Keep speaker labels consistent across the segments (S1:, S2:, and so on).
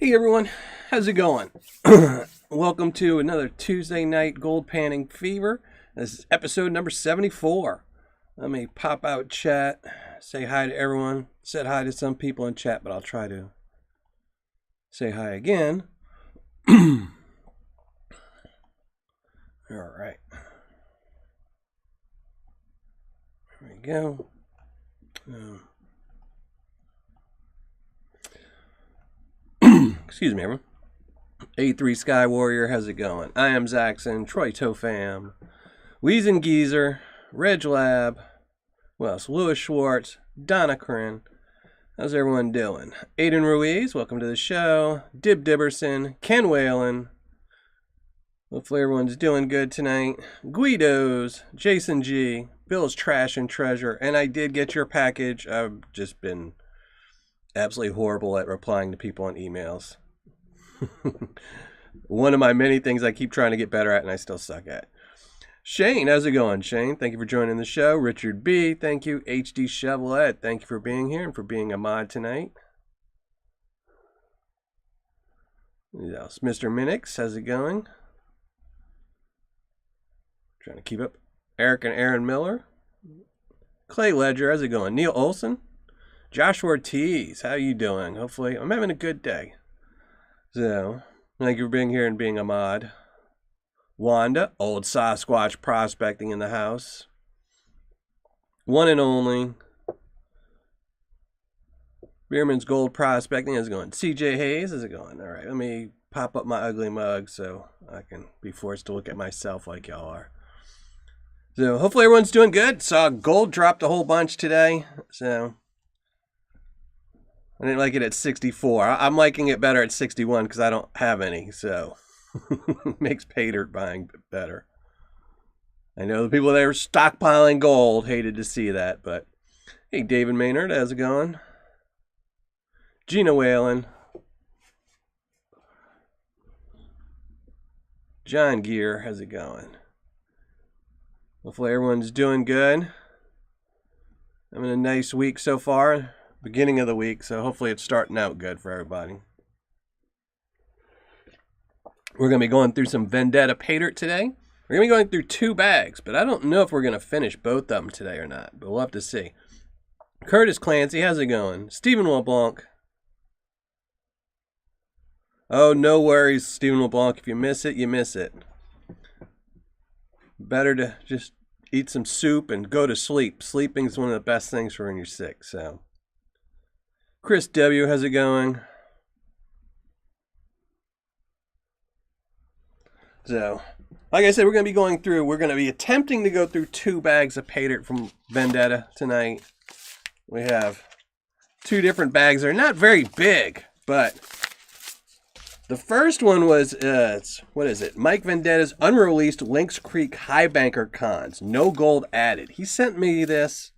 S1: Hey everyone, how's it going? Welcome to another Tuesday night gold panning fever. This is episode number 74. Let me pop out chat, say hi to everyone. Said hi to some people in chat, but I'll try to say hi again. All right. There we go. Excuse me, everyone. A3 Sky Warrior, how's it going? I am Zaxxon, Troy Tofam, Weezen Geezer, Reg Lab, who else? Lewis Schwartz, Donna Corinne. How's everyone doing? Aiden Ruiz, welcome to the show. Dib Dibberson, Ken Whalen. Hopefully everyone's doing good tonight. Guidos, Jason G, Bill's Trash and Treasure, and I did get your package. I've just been absolutely horrible at replying to people on emails. One of my many things I keep trying to get better at and I still suck at. Shane, how's it going, Shane? Thank you for joining the show. Richard B, thank you. HD Chevrolet, thank you for being here and for being a mod tonight. Who else? Mr. Minix, how's it going? Trying to keep up. Eric and Aaron Miller. Clay Ledger, how's it going? Neil Olson. Joshua Ortiz, how you doing? Hopefully, I'm having a good day. So, thank you for being here and being a mod. Wanda, old Sasquatch prospecting in the house. One and only. Beerman's Gold Prospecting, how's it going? CJ Hayes, how's it going? All right, let me pop up my ugly mug so I can be forced to look at myself like y'all are. So, hopefully everyone's doing good. Saw gold dropped a whole bunch today, so I didn't like it at 64. I'm liking it better at 61 because I don't have any, so makes Paydirt buying better. I know the people that are stockpiling gold hated to see that, but hey, David Maynard, how's it going? Gina Whalen. John Gear, how's it going? Hopefully everyone's doing good. Having a nice week so far. Beginning of the week, so hopefully it's starting out good for everybody. We're going to be going through some Vendetta Paydirt today. We're going to be going through 2 bags, but I don't know if we're going to finish both of them today or not, but we'll have to see. Curtis Clancy, how's it going? Stephen LeBlanc. Oh, no worries, Stephen LeBlanc. If you miss it, you miss it. Better to just eat some soup and go to sleep. Sleeping is one of the best things for when you're sick, so. Chris W, how's it going? So, like I said, we're going to be attempting to go through 2 bags of Paydirt from Vendetta tonight. We have 2 different bags. They're not very big, but the first one was, what is it? Mike Vendetta's unreleased Lynx Creek High Banker Cons. No gold added. He sent me this,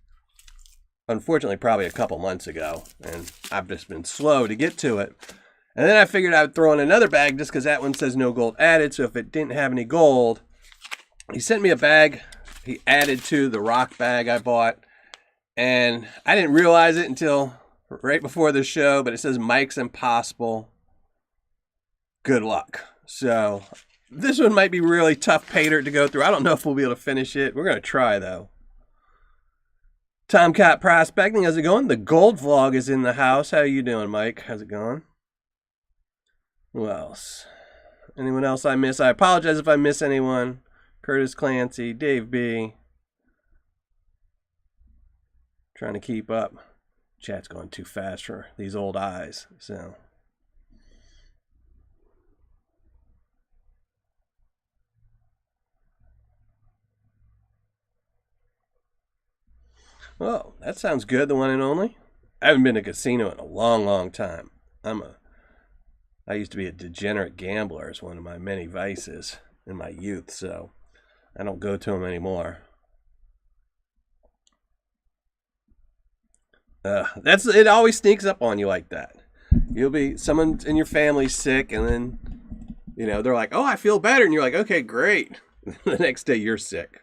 S1: unfortunately, probably a couple months ago, and I've just been slow to get to it. And then I figured I would throw in another bag just because that one says no gold added, so if it didn't have any gold, he sent me a bag he added to the rock bag I bought, and I didn't realize it until right before the show, but it says Mike's Impossible. Good luck. So, this one might be really tough Paydirt to go through. I don't know if we'll be able to finish it. We're going to try, though. Tomcat Prospecting, how's it going? The Gold Vlog is in the house. How you doing, Mike? How's it going? Who else? Anyone else I miss? I apologize if I miss anyone. Curtis Clancy, Dave B. Trying to keep up. Chat's going too fast for these old eyes, so. Oh, that sounds good, the one and only. I haven't been to a casino in a long, long time. I used to be a degenerate gambler. It's one of my many vices in my youth, so I don't go to them anymore. It always sneaks up on you like that. You'll be, someone in your family's sick, and then, they're like, oh, I feel better. And you're like, okay, great. The next day you're sick.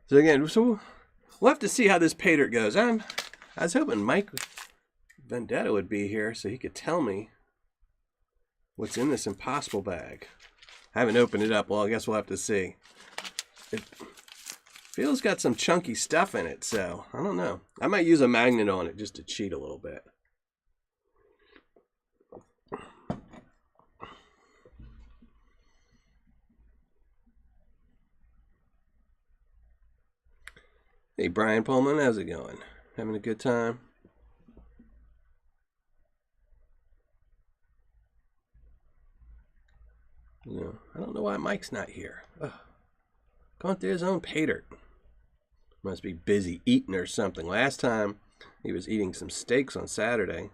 S1: So again, we'll have to see how this Paydirt goes. I was hoping Mike Vendetta would be here so he could tell me what's in this impossible bag. I haven't opened it up. Well, I guess we'll have to see. It feels got some chunky stuff in it, so I don't know. I might use a magnet on it just to cheat a little bit. Hey, Brian Pullman, how's it going? Having a good time? You know, I don't know why Mike's not here. Ugh. Going through his own Paydirt. Must be busy eating or something. Last time, he was eating some steaks on Saturday.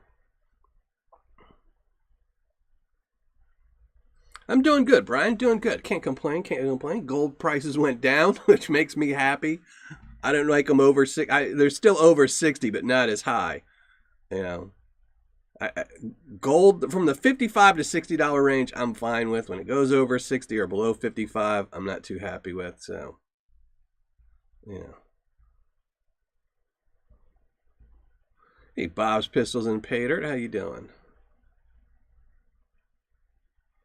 S1: I'm doing good, Brian. Doing good. Can't complain. Can't complain. Gold prices went down, which makes me happy. I don't like them over 6. They're still over 60, but not as high. You know, gold from the $55 to $60 range, I'm fine with. When it goes over 60 or below 55, I'm not too happy with. So, you know. Hey, Bob's Pistols and Paydirt, how you doing?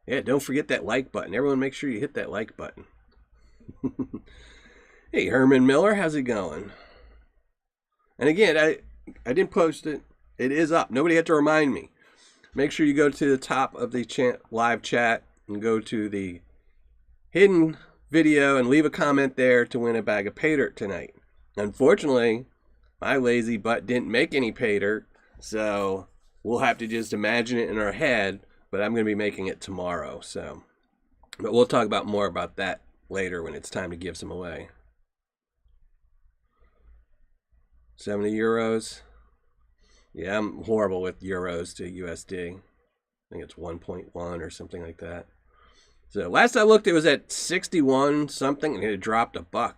S1: Yeah, don't forget that like button. Everyone, make sure you hit that like button. Hey, Herman Miller, how's it going? And again, I didn't post it. It is up. Nobody had to remind me. Make sure you go to the top of the live chat and go to the hidden video and leave a comment there to win a bag of Paydirt tonight. Unfortunately, my lazy butt didn't make any Paydirt, so we'll have to just imagine it in our head, but I'm going to be making it tomorrow. So, but we'll talk about more about that later when it's time to give some away. 70 euros. Yeah, I'm horrible with euros to USD. I think it's 1.1 or something like that. So last I looked, it was at 61 something, and it had dropped $1.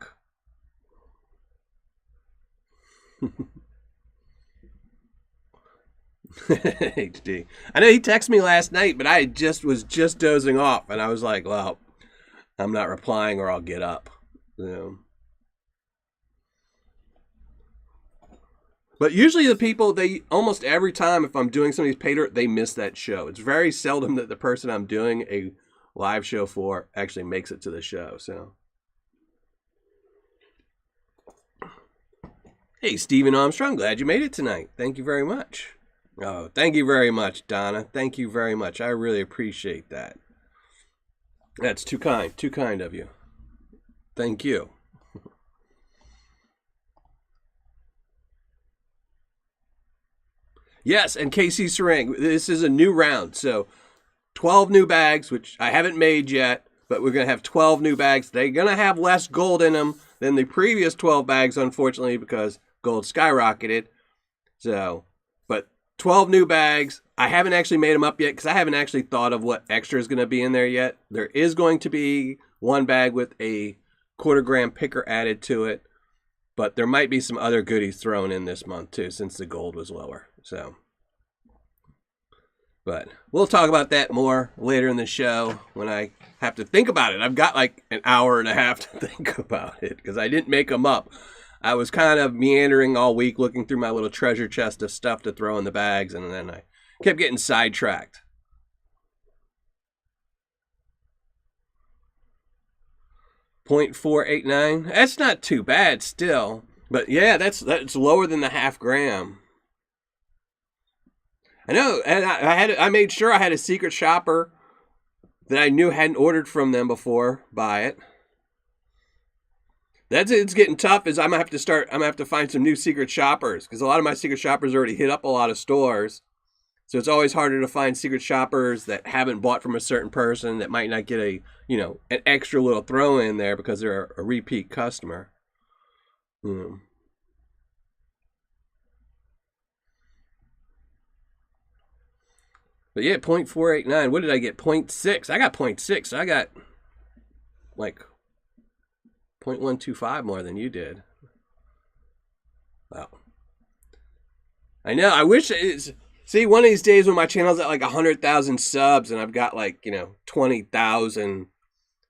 S1: HD. I know he texted me last night, but I was just dozing off, and I was like, well, I'm not replying or I'll get up. You know. But usually the people, almost every time if I'm doing somebody's Paydirt, they miss that show. It's very seldom that the person I'm doing a live show for actually makes it to the show. So, hey, Stephen Armstrong, glad you made it tonight. Thank you very much. Oh, thank you very much, Donna. Thank you very much. I really appreciate that. That's too kind of you. Thank you. Yes, and KC Sarang, this is a new round. So 12 new bags, which I haven't made yet, but we're going to have 12 new bags. They're going to have less gold in them than the previous 12 bags, unfortunately, because gold skyrocketed. So, but 12 new bags. I haven't actually made them up yet because I haven't actually thought of what extra is going to be in there yet. There is going to be one bag with a 1/4 gram picker added to it, but there might be some other goodies thrown in this month too, since the gold was lower. So, but we'll talk about that more later in the show when I have to think about it. I've got like an hour and a half to think about it because I didn't make them up. I was kind of meandering all week looking through my little treasure chest of stuff to throw in the bags, and then I kept getting sidetracked. .489. That's not too bad still. But yeah, that's lower than the 1/2 gram. I know, and I made sure I had a secret shopper that I knew hadn't ordered from them before buy it. It's getting tough. I'm gonna have to find some new secret shoppers because a lot of my secret shoppers already hit up a lot of stores. So it's always harder to find secret shoppers that haven't bought from a certain person that might not get an extra little throw in there because they're a repeat customer. But yeah, .489. What did I get? 0.6. I got 0.6. So I got like 0.125 more than you did. Wow. I know. I wish it's. See, one of these days when my channel's at like 100,000 subs and I've got like 20,000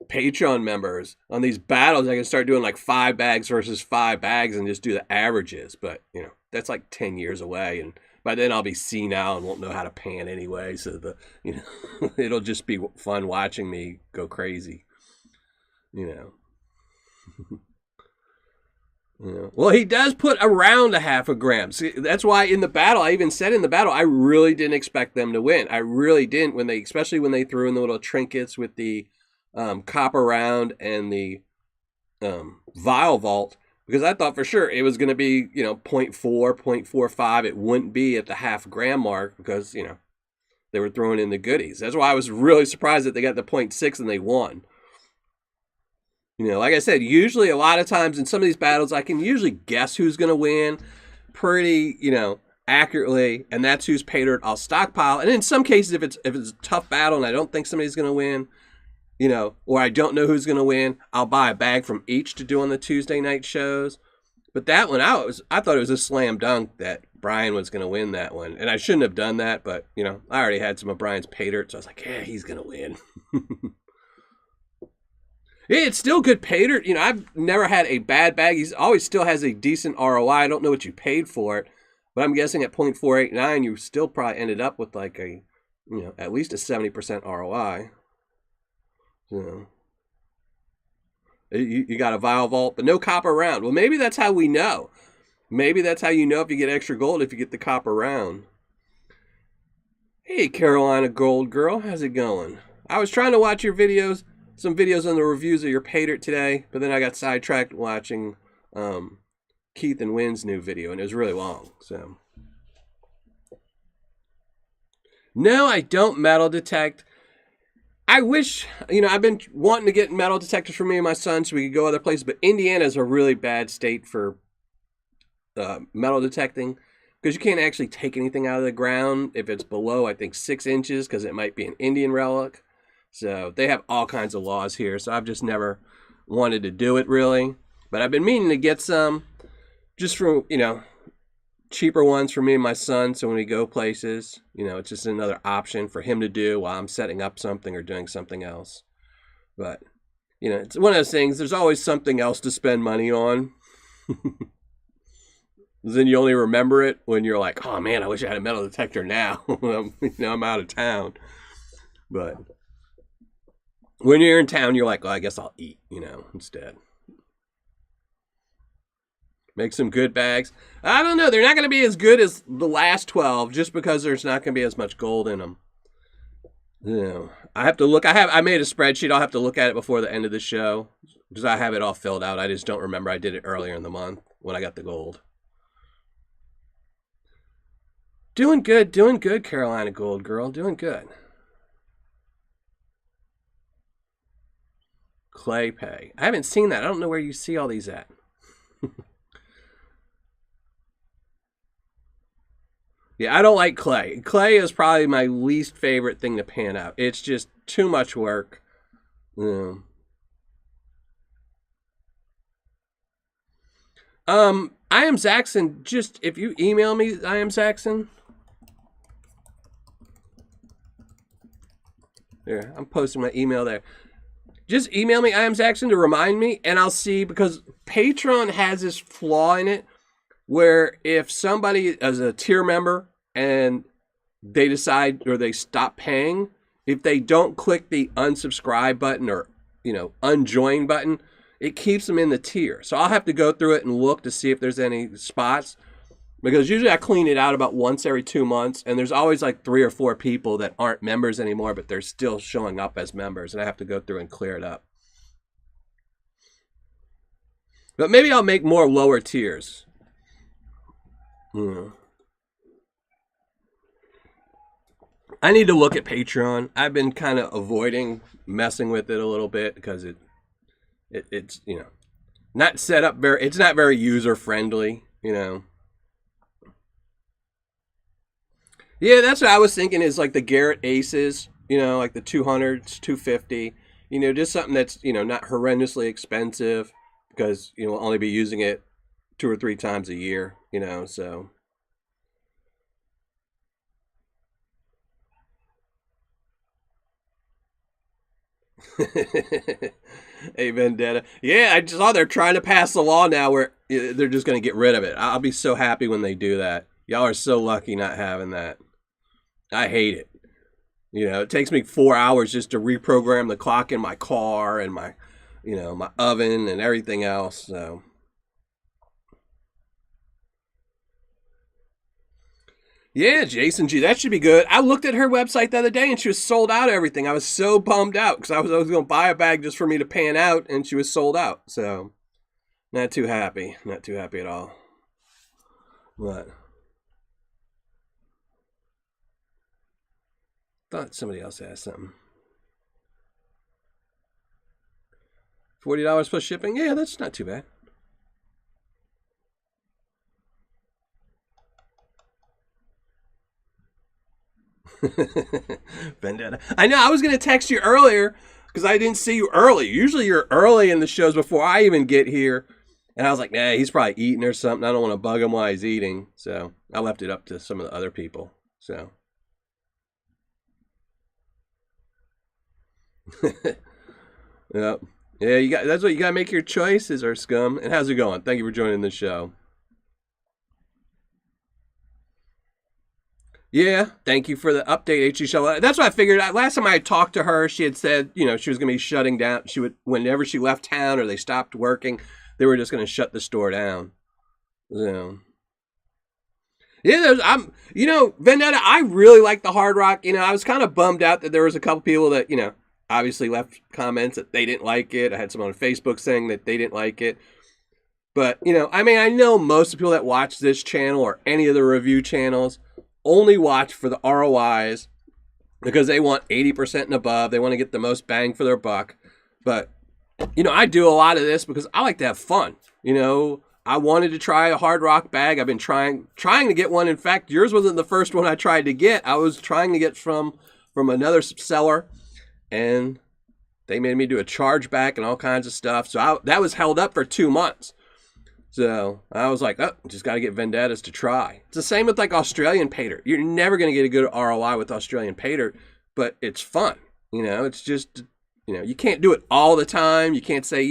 S1: Patreon members on these battles, I can start doing like 5 bags versus 5 bags and just do the averages. But, you know, that's like 10 years away. And by then I'll be senile and won't know how to pan anyway. So, you know, it'll just be fun watching me go crazy, you know. Yeah. Well, he does put around a half a gram. See, that's why in the battle, I even said in the battle, I really didn't expect them to win. I really didn't especially when they threw in the little trinkets with the copper round and the vial vault, because I thought for sure it was going to be, you know, 0.4, 0.45. It wouldn't be at the half gram mark because, you know, they were throwing in the goodies. That's why I was really surprised that they got the 0.6 and they won. You know, like I said, usually a lot of times in some of these battles, I can usually guess who's going to win pretty, you know, accurately, and that's whose Paydirt I'll stockpile. And in some cases, if it's a tough battle and I don't think somebody's going to win, you know, or I don't know who's going to win, I'll buy a bag from each to do on the Tuesday night shows. But that one, I thought it was a slam dunk that Brian was going to win that one. And I shouldn't have done that, but, you know, I already had some of Brian's Paydirt, so I was like, yeah, he's going to win. Yeah, it's still good Paydirt. You know, I've never had a bad bag. He always still has a decent ROI. I don't know what you paid for it, but I'm guessing at 0.489, you still probably ended up with like a, you know, at least a 70% ROI. You know, you got a vial vault, but no copper round. Well, maybe that's how we know. Maybe that's how you know if you get extra gold, if you get the copper round. Hey, Carolina Gold Girl, how's it going? I was trying to watch your videos. Some videos on the reviews of your Paydirt today, but then I got sidetracked watching Keith and Wynn's new video, and it was really long. So, no, I don't metal detect. I wish, you know, I've been wanting to get metal detectors for me and my son so we could go other places, but Indiana is a really bad state for metal detecting because you can't actually take anything out of the ground if it's below, I think, 6 inches because it might be an Indian relic. So they have all kinds of laws here. So I've just never wanted to do it really. But I've been meaning to get some just from, you know, cheaper ones for me and my son. So when we go places, you know, it's just another option for him to do while I'm setting up something or doing something else. But, you know, it's one of those things. There's always something else to spend money on. Then you only remember it when you're like, oh man, I wish I had a metal detector now. You know, I'm out of town. But when you're in town, you're like, well, I guess I'll eat, you know, instead. Make some good bags. I don't know. They're not going to be as good as the last 12 just because there's not going to be as much gold in them. You know, I have to look. I made a spreadsheet. I'll have to look at it before the end of the show because I have it all filled out. I just don't remember. I did it earlier in the month when I got the gold. Doing good, Carolina Gold Girl. Doing good. Clay Pay. I haven't seen that. I don't know where you see all these at. Yeah, I don't like clay. Clay is probably my least favorite thing to pan out. It's just too much work. Yeah. I am Zaxxon. Just if you email me, I am Zaxxon. There, I'm posting my email there. Just email me, I am Zaxxon, to remind me, and I'll see, because Patreon has this flaw in it where if somebody is a tier member and they decide or they stop paying, if they don't click the unsubscribe button or, you know, unjoin button, it keeps them in the tier. So I'll have to go through it and look to see if there's any spots, because usually I clean it out about once every 2 months, and there's always like 3 or 4 people that aren't members anymore, but they're still showing up as members, and I have to go through and clear it up. But maybe I'll make more lower tiers. I need to look at Patreon. I've been kind of avoiding messing with it a little bit because it's, you know, not set up very, it's not very user friendly, you know. Yeah, that's what I was thinking, is like the Garrett Aces, you know, like the 200s, 250, you know, just something that's, you know, not horrendously expensive because, you know, we'll only be using it 2 or 3 times a year, you know, so. Hey, Vendetta. Yeah, I just saw they're trying to pass a law now where they're just going to get rid of it. I'll be so happy when they do that. Y'all are so lucky not having that. I hate it. You know, it takes me 4 hours just to reprogram the clock in my car and my, my oven and everything else. So, yeah, Jason G, that should be good. I looked at her website the other day and she was sold out of everything. I was so bummed out because I was going to buy a bag just for me to pan out and she was sold out. So, not too happy. Not too happy at all. What? Thought somebody else asked something. $40 plus shipping? Yeah, that's not too bad. Vendetta. I know, I was going to text you earlier because I didn't see you early. Usually you're early in the shows before I even get here. And I was like, nah, he's probably eating or something. I don't want to bug him while he's eating. So I left it up to some of the other people. So. Yep. Yeah, that's what you got to make your choices, or scum. And how's it going? Thank you for joining the show. Yeah, thank you for the update, HG Show. That's what I figured. Last time I talked to her, she had said, she was going to be shutting down. She would, whenever she left town or they stopped working, they were just going to shut the store down. So, yeah, Vendetta, I really like the Hard Rock. I was kind of bummed out that there was a couple people that, obviously left comments that they didn't like it. I had someone on Facebook saying that they didn't like it. But, I know most of the people that watch this channel or any of the review channels only watch for the ROIs because they want 80% and above. They want to get the most bang for their buck. But, I do a lot of this because I like to have fun. I wanted to try a Hard Rock bag. I've been trying to get one. In fact, yours wasn't the first one I tried to get. I was trying to get from another seller, and they made me do a chargeback and all kinds of stuff. So that was held up for 2 months. So I was like, just got to get Vendettas to try. It's the same with like Australian Paydirt. You're never going to get a good ROI with Australian Paydirt, but it's fun. It's just, you can't do it all the time. You can't say,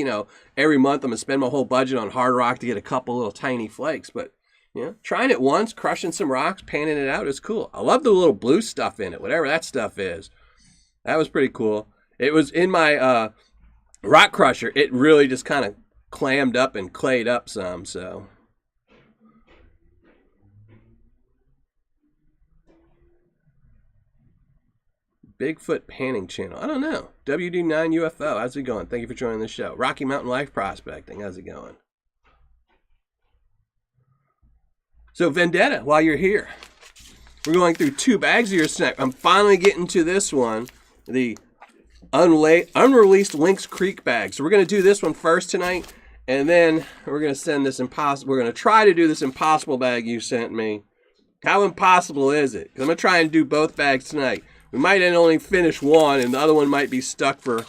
S1: every month I'm going to spend my whole budget on Hard Rock to get a couple little tiny flakes. But, trying it once, crushing some rocks, panning it out is cool. I love the little blue stuff in it, whatever that stuff is. That was pretty cool. It was in my rock crusher. It really just kind of clammed up and clayed up some, so. Bigfoot panning channel. I don't know. WD9 UFO. How's it going? Thank you for joining the show. Rocky Mountain Life Prospecting. How's it going? So, Vendetta, while you're here, we're going through 2 bags of your snack. I'm finally getting to this one, the unreleased Lynx Creek bag. So we're going to do this one first tonight, and then we're going to send this impossible. We're going to try to do this impossible bag you sent me. How impossible is it? 'Cause I'm going to try and do both bags tonight. We might only finish one, and the other one might be stuck for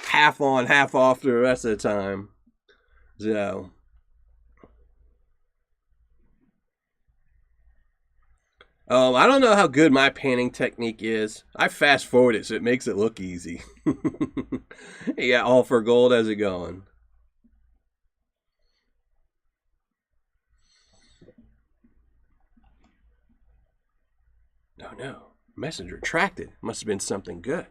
S1: half on, half off for the rest of the time. So. I don't know how good my panning technique is. I fast forward it so it makes it look easy. Yeah, all for gold. How's it going? Oh no. Message retracted. Must have been something good.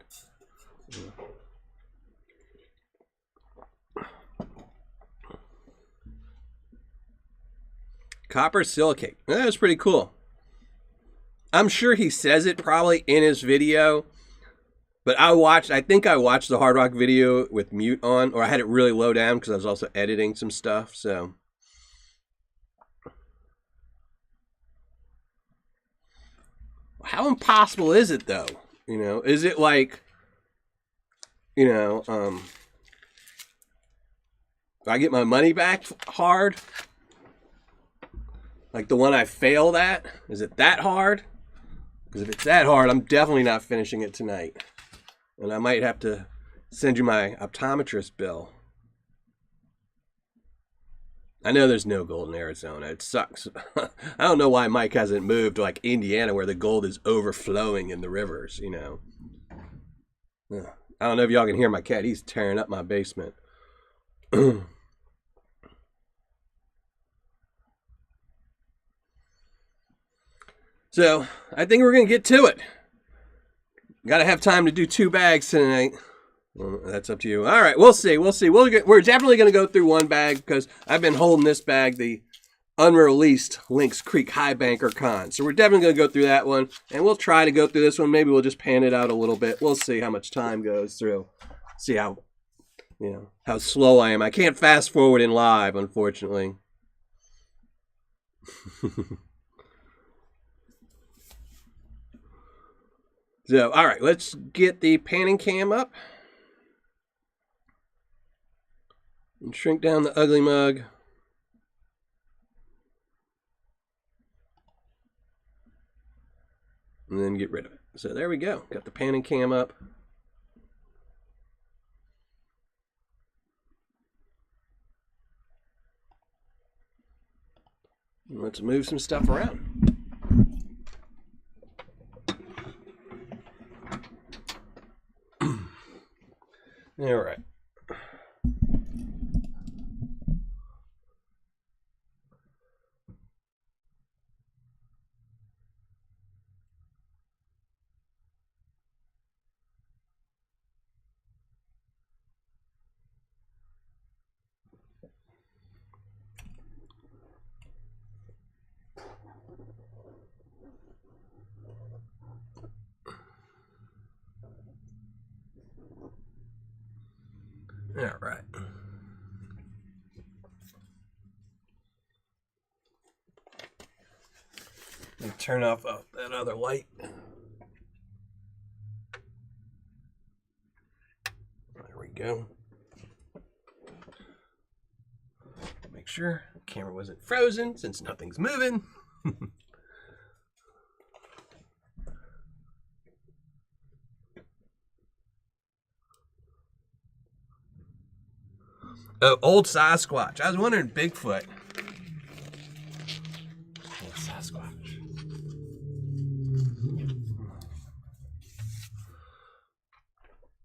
S1: Copper silicate. That was pretty cool. I'm sure he says it probably in his video, but I think I watched the Hard Rock video with mute on, or I had it really low down because I was also editing some stuff, so. How impossible is it though? Is it like, do I get my money back hard? Like the one I failed at? Is it that hard? Because if it's that hard, I'm definitely not finishing it tonight. And I might have to send you my optometrist bill. I know there's no gold in Arizona. It sucks. I don't know why Mike hasn't moved to like Indiana where the gold is overflowing in the rivers, I don't know if y'all can hear my cat. He's tearing up my basement. So, I think we're going to get to it. Got to have time to do 2 bags tonight. Well, that's up to you. All right, we'll see. We're definitely going to go through 1 bag because I've been holding this bag, the unreleased Lynx Creek High Banker Con. So we're definitely going to go through that one, and we'll try to go through this one. Maybe we'll just pan it out a little bit. We'll see how much time goes through. See how, how slow I am. I can't fast forward in live, unfortunately. So, all right, let's get the panning cam up. And shrink down the ugly mug. And then get rid of it. So there we go. Got the panning cam up. And let's move some stuff around. All right. All right. Let me turn off that other light. There we go. Make sure the camera wasn't frozen since nothing's moving. Oh, old Sasquatch. I was wondering Bigfoot. Old Sasquatch.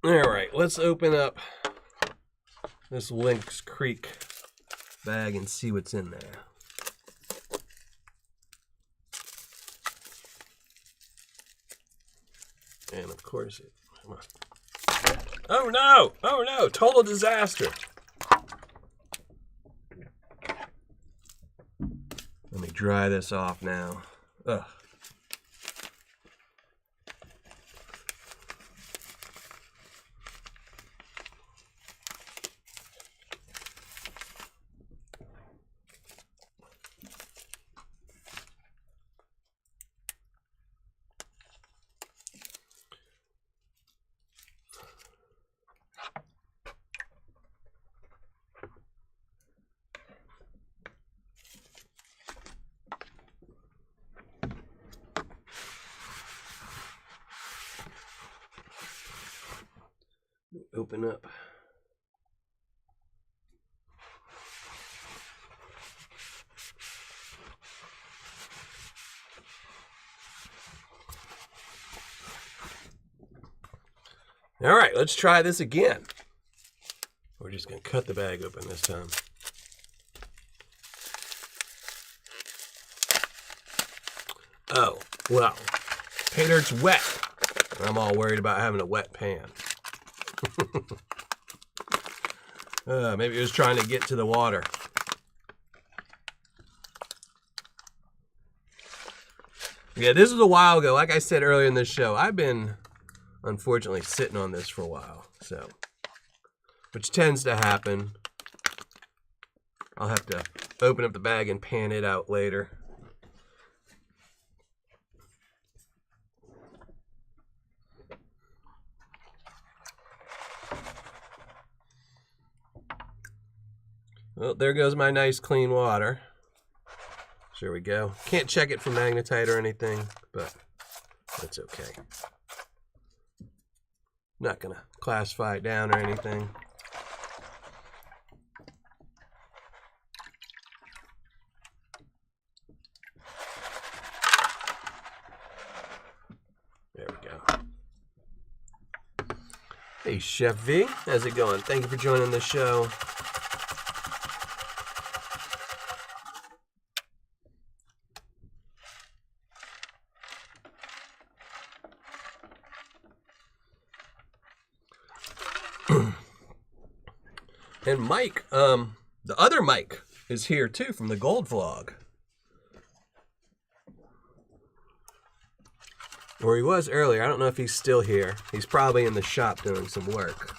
S1: All right, let's open up this Lynx Creek bag and see what's in there. And of course, come on. Oh no! Oh no! Total disaster. Let me dry this off now. Ugh. Open up. All right, let's try this again. We're just going to cut the bag open this time. Oh, well, Paydirt's wet. I'm all worried about having a wet pan. Maybe it was trying to get to the water. Yeah, this was a while ago. Like I said earlier in this show, I've been, unfortunately, sitting on this for a while. So, which tends to happen. I'll have to open up the bag and pan it out later. Well, there goes my nice clean water. There we go. Can't check it for magnetite or anything, but that's okay. Not gonna classify it down or anything. There we go. Hey, Chef V. How's it going? Thank you for joining the show. And Mike, the other Mike, is here too from the Gold Vlog. Or he was earlier. I don't know if he's still here. He's probably in the shop doing some work.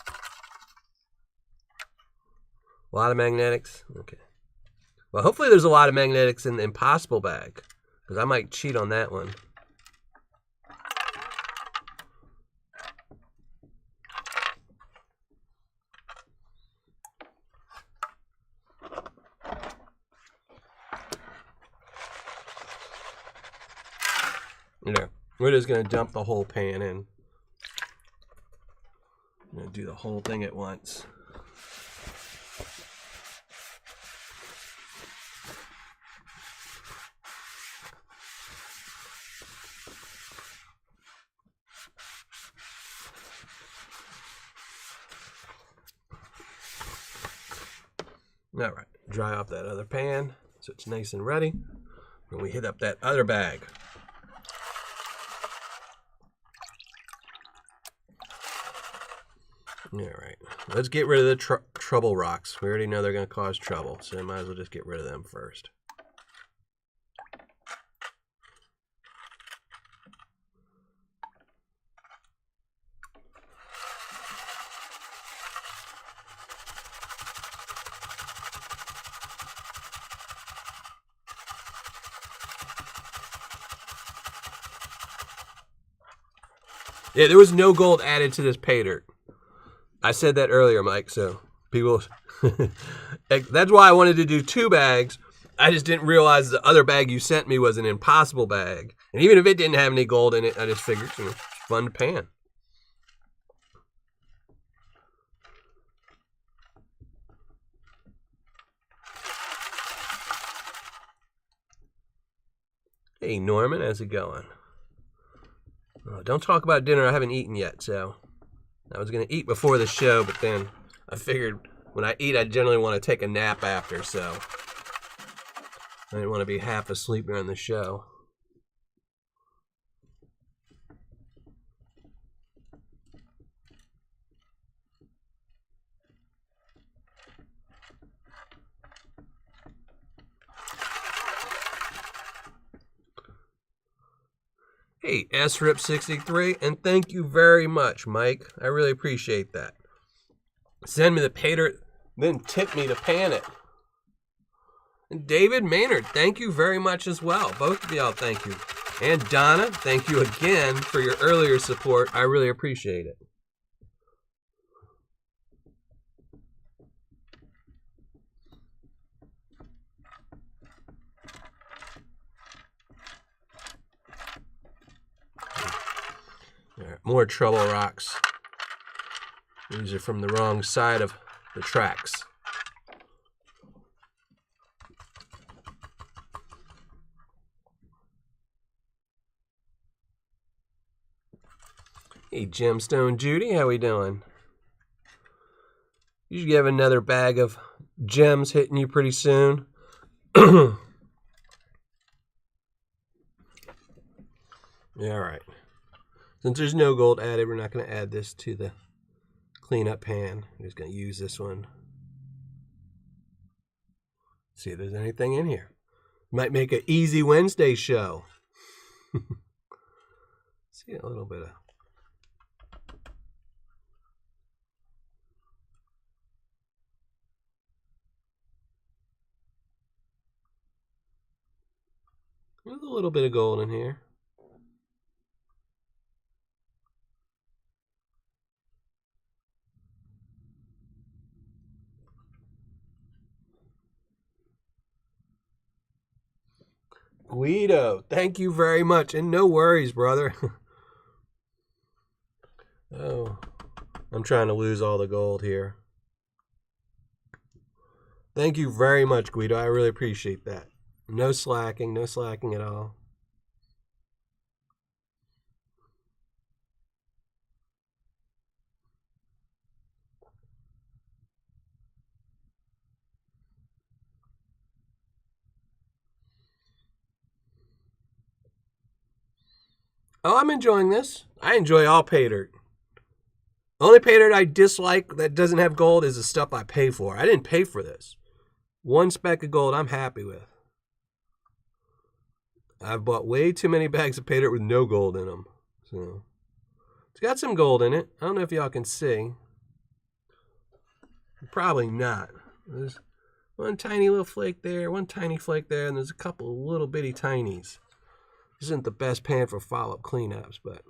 S1: A lot of magnetics? Okay. Well, hopefully there's a lot of magnetics in the Impossible bag, because I might cheat on that one. There. We're just going to dump the whole pan in. I'm going to do the whole thing at once. All right, dry off that other pan so it's nice and ready. And we hit up that other bag. All right, let's get rid of the trouble rocks. We already know they're going to cause trouble, so I might as well just get rid of them first. Yeah, there was no gold added to this Paydirt. I said that earlier, Mike, so people... That's why I wanted to do 2 bags. I just didn't realize the other bag you sent me was an Impossible bag. And even if it didn't have any gold in it, I just figured, you know, it's fun to pan. Hey, Norman, how's it going? Oh, don't talk about dinner. I haven't eaten yet, so... I was going to eat before the show, but then I figured when I eat, I generally want to take a nap after, so I didn't want to be half asleep during the show. Hey, SRIP63, and thank you very much, Mike. I really appreciate that. Send me the Paydirt, then tip me to pan it. And David Maynard, thank you very much as well. Both of y'all, thank you. And Donna, thank you again for your earlier support. I really appreciate it. All right, more trouble rocks. These are from the wrong side of the tracks. Hey, Gemstone Judy, how we doing? You should have another bag of gems hitting you pretty soon. All right. Since there's no gold added, we're not going to add this to the cleanup pan. I'm just going to use this one. See if there's anything in here. Might make an easy Wednesday show. See a little bit of... There's a little bit of gold in here. Guido, thank you very much. And no worries, brother. Oh, I'm trying to lose all the gold here. Thank you very much, Guido. I really appreciate that. No slacking at all. Oh, I'm enjoying this. I enjoy all Paydirt. Only Paydirt I dislike that doesn't have gold is the stuff I pay for. I didn't pay for this. One speck of gold I'm happy with. I've bought way too many bags of Paydirt with no gold in them. So it's got some gold in it. I don't know if y'all can see. Probably not. There's one tiny little flake there, one tiny flake there, and there's a couple of little bitty tinies. This isn't the best pan for follow-up cleanups, but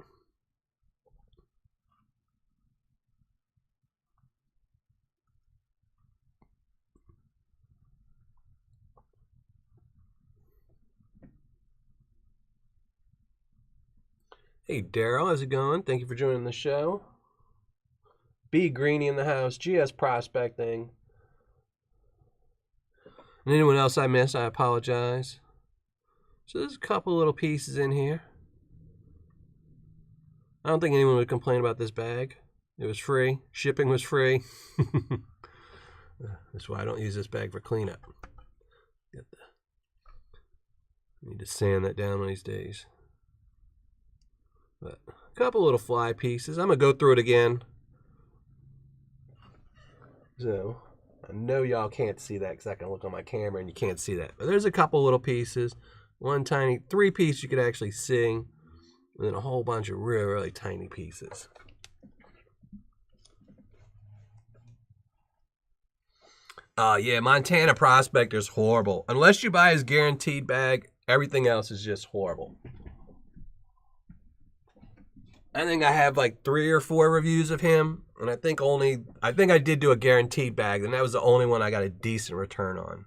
S1: hey, Daryl, how's it going? Thank you for joining the show. B Greenie in the house, GS Prospecting. And anyone else I missed, I apologize. So there's a couple little pieces in here. I don't think anyone would complain about this bag. It was free. Shipping was free. That's why I don't use this bag for cleanup. Need to sand that down one of these days. But a couple little fly pieces. I'm going to go through it again. So I know y'all can't see that because I can look on my camera and you can't see that. But there's a couple little pieces. One tiny, 3 pieces you could actually see. And then a whole bunch of really, really tiny pieces. Yeah, Montana Prospector's horrible. Unless you buy his guaranteed bag, everything else is just horrible. I think I have like 3 or 4 reviews of him, and I think I did do a guaranteed bag, and that was the only one I got a decent return on.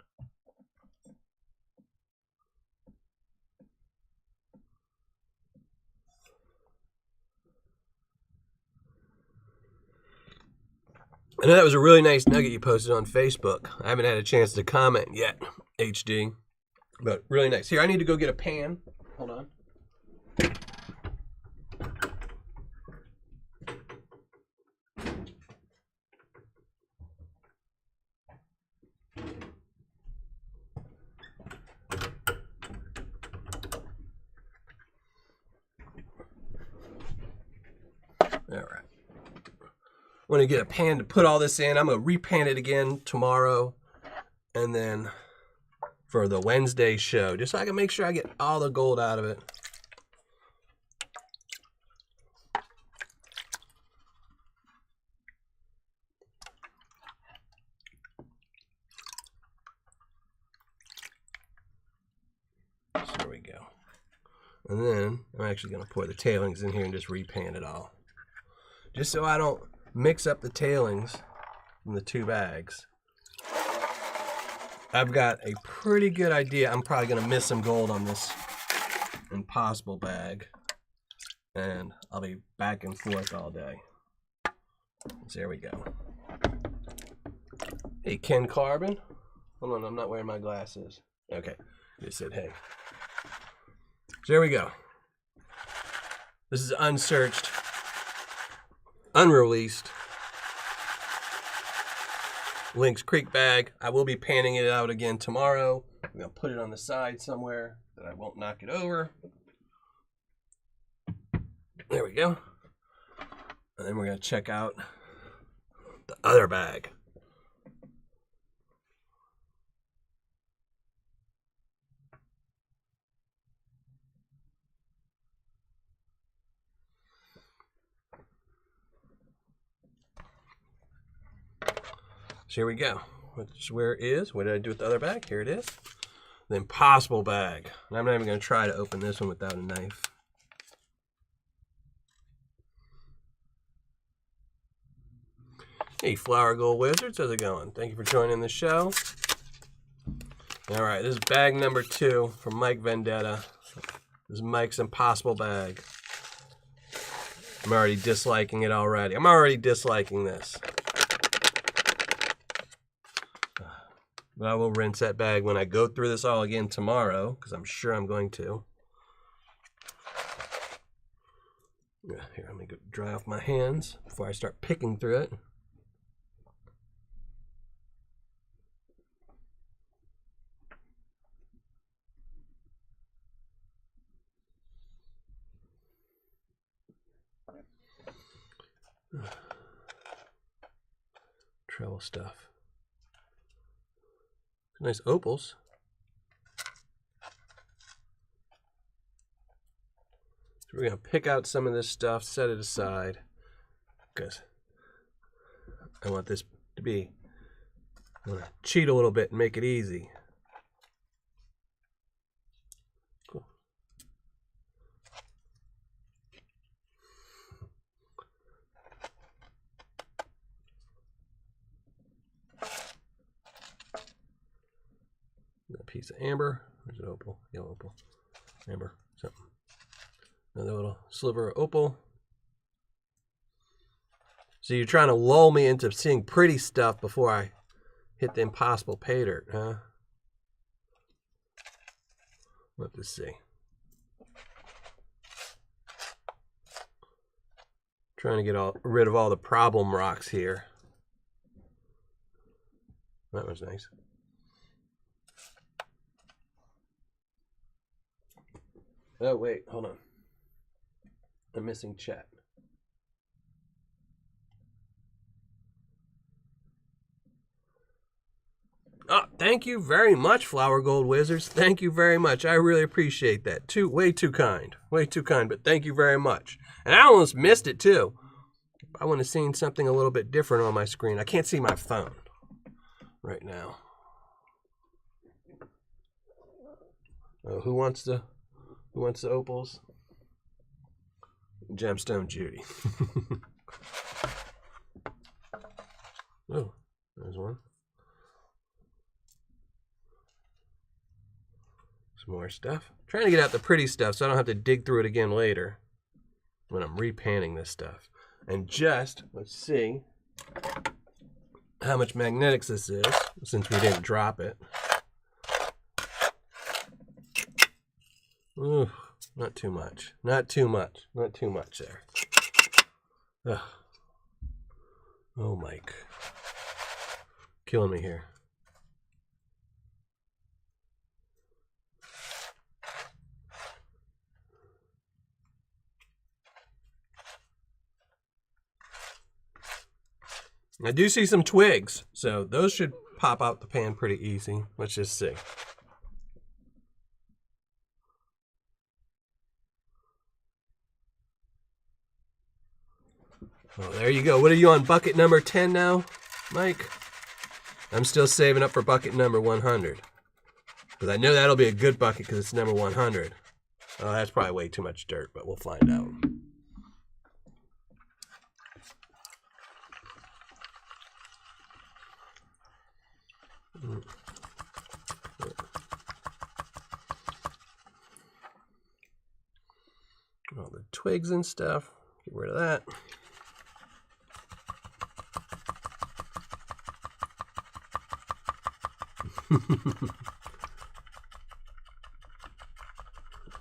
S1: I know that was a really nice nugget you posted on Facebook. I haven't had a chance to comment yet, HD, but really nice. Here, I need to go get a pan. Hold on. All right. I'm going to get a pan to put all this in. I'm going to repan it again tomorrow and then for the Wednesday show, just so I can make sure I get all the gold out of it. So there we go. And then I'm actually going to pour the tailings in here and just repan it all. Just so I don't mix up the tailings from the 2 bags. I've got a pretty good idea. I'm probably going to miss some gold on this impossible bag. And I'll be back and forth all day. So there we go. Hey, Ken Carbon. Hold on, I'm not wearing my glasses. Okay, just said hey. So there we go. This is unsearched, unreleased Lynx Creek bag. I will be panning it out again tomorrow. I'm going to put it on the side somewhere that I won't knock it over. There we go. And then we're going to check out the other bag. So here we go. Where is? What did I do with the other bag? Here it is. The impossible bag. And I'm not even going to try to open this one without a knife. Hey, Flower Gold Wizards. How's it going? Thank you for joining the show. All right, this is bag number 2 from Mike Vendetta. This is Mike's impossible bag. I'm already disliking it already. I'm already disliking this. But I will rinse that bag when I go through this all again tomorrow, because I'm sure I'm going to. Here, let me go dry off my hands before I start picking through it. Travel stuff. Nice opals. So we're going to pick out some of this stuff, set it aside, because I want this to be, I'm going to cheat a little bit and make it easy. Cool. A piece of amber. Where's it? Opal. Yellow opal. Amber. Something. Another little sliver of opal. So you're trying to lull me into seeing pretty stuff before I hit the impossible paydirt, huh? Let's see. Trying to get rid of all the problem rocks here. That was nice. Oh, wait, hold on. I'm missing chat. Oh, thank you very much, Flower Gold Wizards. Thank you very much. I really appreciate that. Way too kind. Way too kind, but thank you very much. And I almost missed it, too. I want to see something a little bit different on my screen. I can't see my phone right now. Oh, who wants the opals? Gemstone Judy. Oh, there's one. Some more stuff. I'm trying to get out the pretty stuff so I don't have to dig through it again later when I'm repanning this stuff. And just, let's see how much magnetics this is, since we didn't drop it. Ooh, not too much. Not too much. Not too much there. Ugh. Oh, Mike. Killing me here. I do see some twigs, so those should pop out the pan pretty easy. Let's just see. Oh, there you go. What are you on, bucket number 10 now, Mike? I'm still saving up for bucket number 100. Because I know that'll be a good bucket because it's number 100. Oh, that's probably way too much dirt, but we'll find out. All the twigs and stuff. Get rid of that.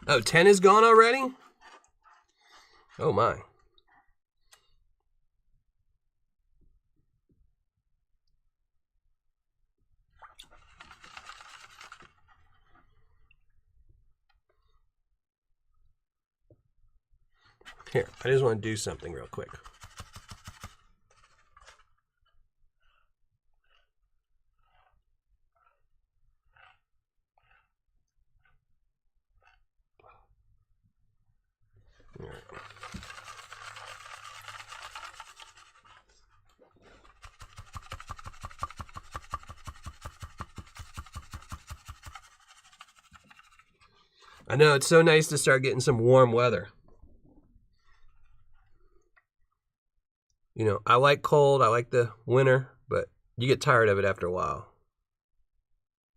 S1: Oh, 10 is gone already? Oh my. Here, I just want to do something real quick. All right. I know, it's so nice to start getting some warm weather. You know, I like cold, I like the winter, but you get tired of it after a while.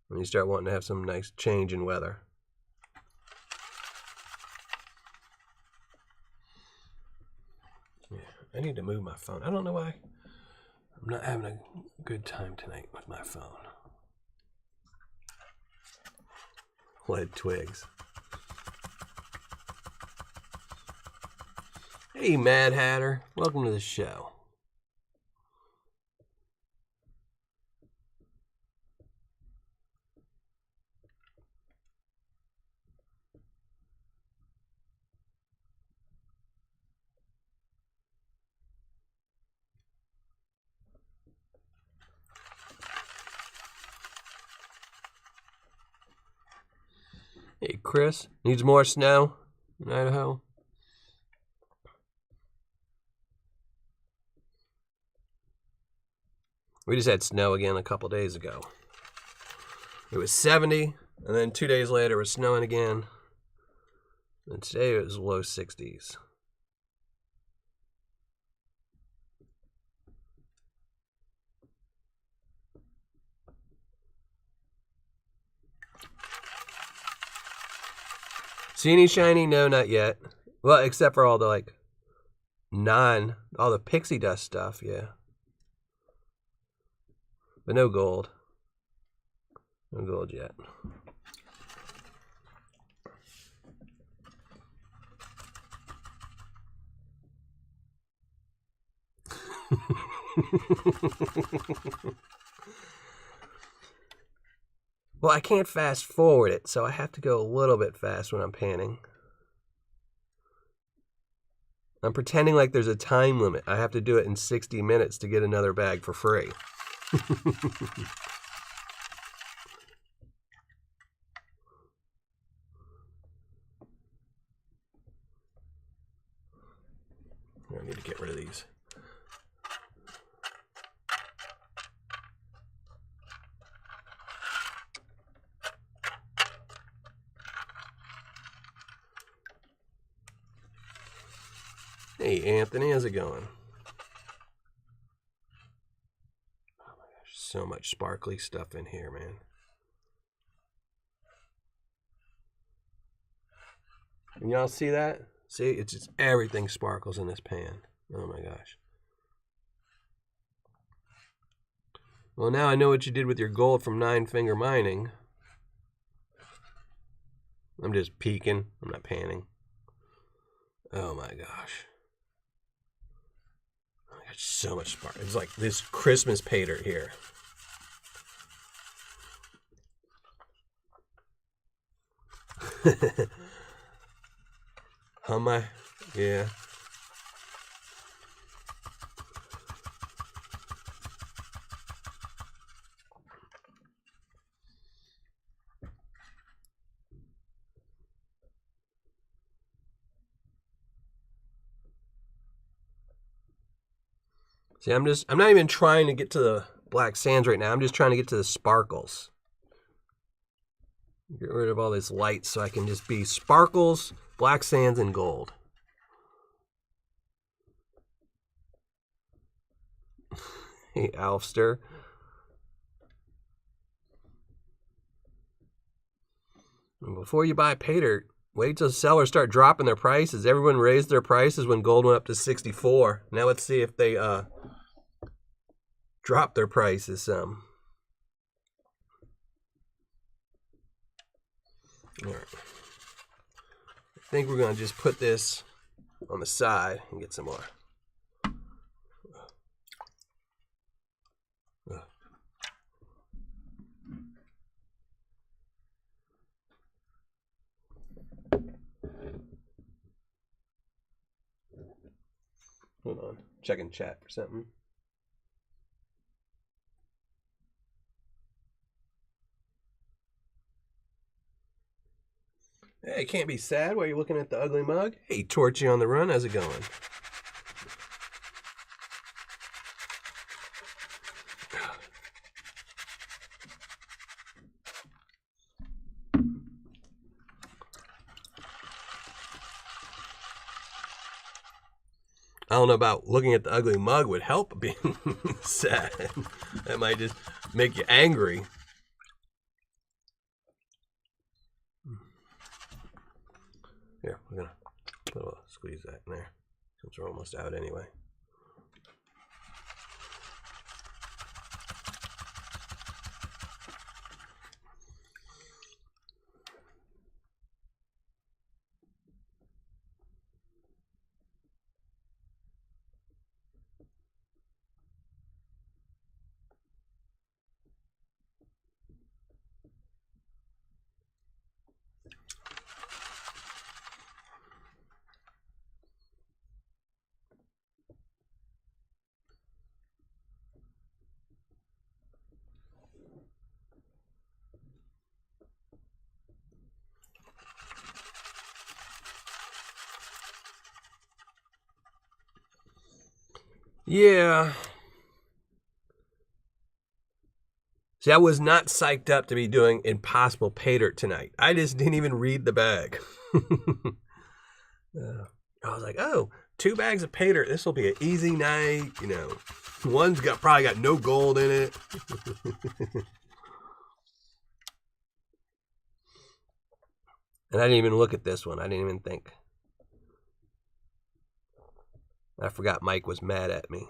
S1: When you start wanting to have some nice change in weather. Yeah, I need to move my phone. I don't know why. I'm not having a good time tonight with my phone. Lead twigs. Hey, Mad Hatter. Welcome to the show. Hey, Chris, needs more snow in Idaho? We just had snow again a couple days ago. It was 70, and then 2 days later it was snowing again. And today it was low 60s. See any shiny? No, not yet. Well, except for all the all the pixie dust stuff, yeah. But no gold. No gold yet. Well, I can't fast forward it, so I have to go a little bit fast when I'm panning. I'm pretending like there's a time limit. I have to do it in 60 minutes to get another bag for free. I need to get rid of these. Hey, Anthony, how's it going? Oh my gosh, so much sparkly stuff in here, man. Can y'all see that? See, it's just everything sparkles in this pan. Oh my gosh. Well, now I know what you did with your gold from 9-finger mining. I'm just peeking. I'm not panning. Oh my gosh. I got so much spark. It's like this Christmas Paydirt here. Yeah. See, I'm not even trying to get to the black sands right now. I'm just trying to get to the sparkles. Get rid of all this light so I can just be sparkles, black sands, and gold. Hey, Alfster. And before you buy Paydirt, wait till sellers start dropping their prices. Everyone raised their prices when gold went up to 64. Now let's see if they drop their prices some. All right. I think we're going to just put this on the side and get some more. Hold on, checking chat for something. Hey, can't be sad while you're looking at the ugly mug. Hey, Torchy on the run, how's it going? I don't know about looking at the ugly mug would help being sad. That might just make you angry. Here, we're gonna put a squeeze that in there since we're almost out anyway. Yeah. See, I was not psyched up to be doing Impossible Paydirt tonight. I just didn't even read the bag. I was like, oh, 2 bags of Paydirt. This will be an easy night. You know, one's probably got no gold in it. And I didn't even look at this one. I didn't even think. I forgot Mike was mad at me.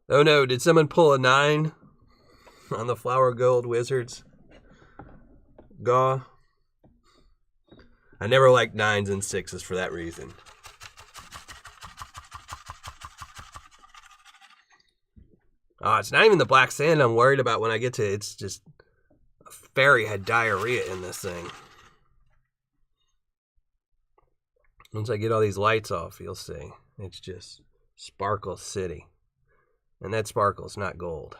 S1: Oh no, did someone pull a 9 on the Flower Gold Wizards? Gaw. I never liked 9s and 6s for that reason. Oh, it's not even the black sand I'm worried about when I get to it. It's just a fairy had diarrhea in this thing. Once I get all these lights off, you'll see. It's just Sparkle City. And that sparkle's not gold.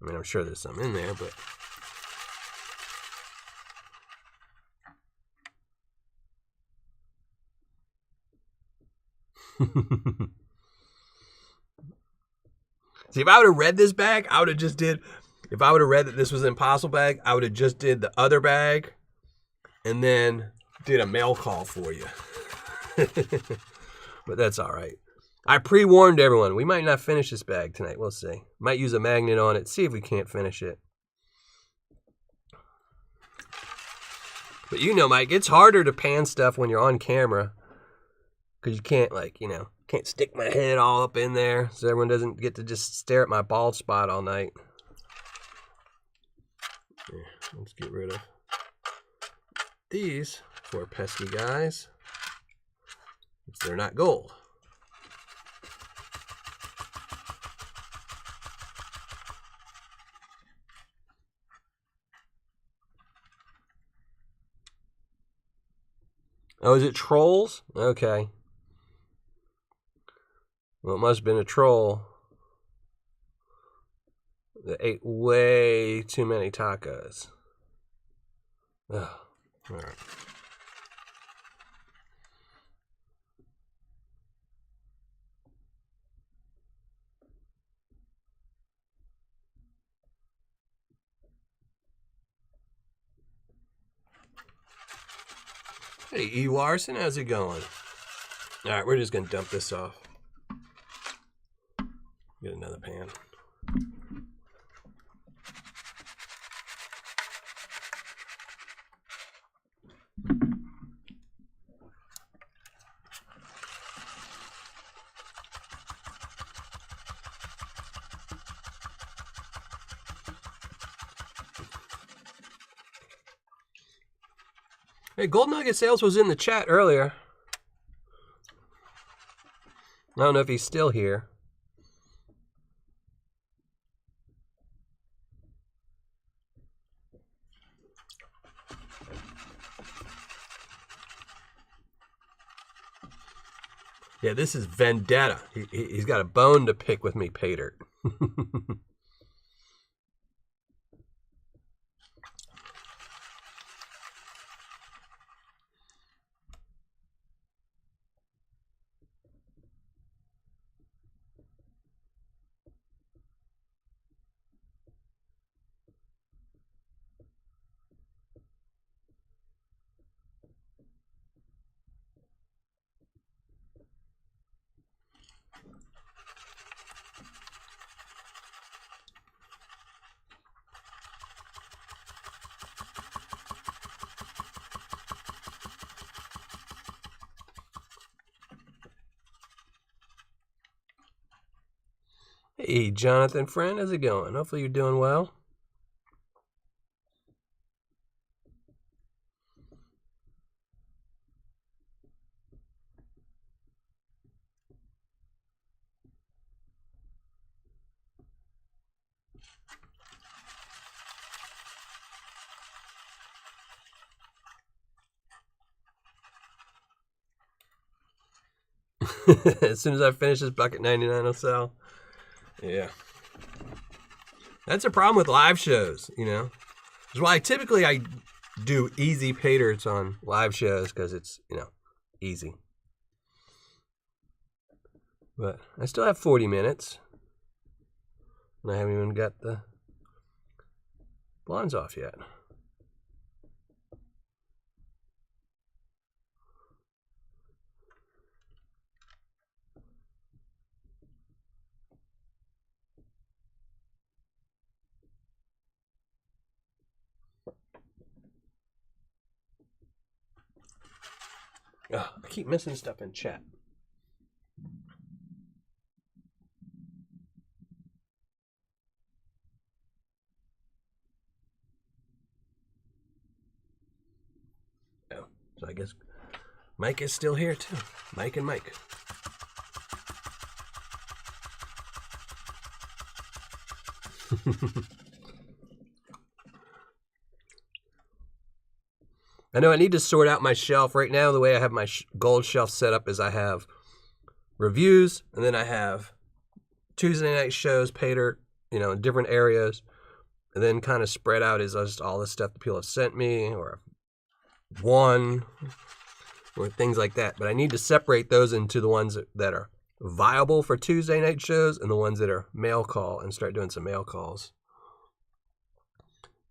S1: I mean, I'm sure there's some in there, but... See, if I would have read this bag, I would have just did... If I would have read that this was an Impossible bag, I would have just did the other bag and then did a mail call for you. But that's all right. I pre-warned everyone. We might not finish this bag tonight. We'll see. Might use a magnet on it. See if we can't finish it. But you know, Mike, it's harder to pan stuff when you're on camera. Because you can't, like, you know, can't stick my head all up in there so everyone doesn't get to just stare at my bald spot all night. Here, let's get rid of these 4 pesky guys. They're not gold. Oh, is it trolls? Okay. Well, it must have been a troll that ate way too many tacos. Ugh. All right. Hey, E. Larson, how's it going? All right, we're just going to dump this off. Get another pan. Hey, Gold Nugget Sales was in the chat earlier. I don't know if he's still here. Yeah, this is Vendetta. He's got a bone to pick with me, Paydirt. Hey, Jonathan, friend, how's it going? Hopefully you're doing well. As soon as I finish this bucket 99 will sell. Yeah. That's a problem with live shows, you know. That's why typically I do easy Paydyrts on live shows, because it's, you know, easy. But I still have 40 minutes. And I haven't even got the blondes off yet. Oh, I keep missing stuff in chat. Oh, so I guess Mike is still here too. Mike and Mike. I know I need to sort out my shelf. Right now, the way I have my gold shelf set up is I have reviews, and then I have Tuesday night shows, Paydirt, you know, in different areas. And then kind of spread out is just all the stuff that people have sent me or won or things like that. But I need to separate those into the ones that are viable for Tuesday night shows and the ones that are mail call, and start doing some mail calls.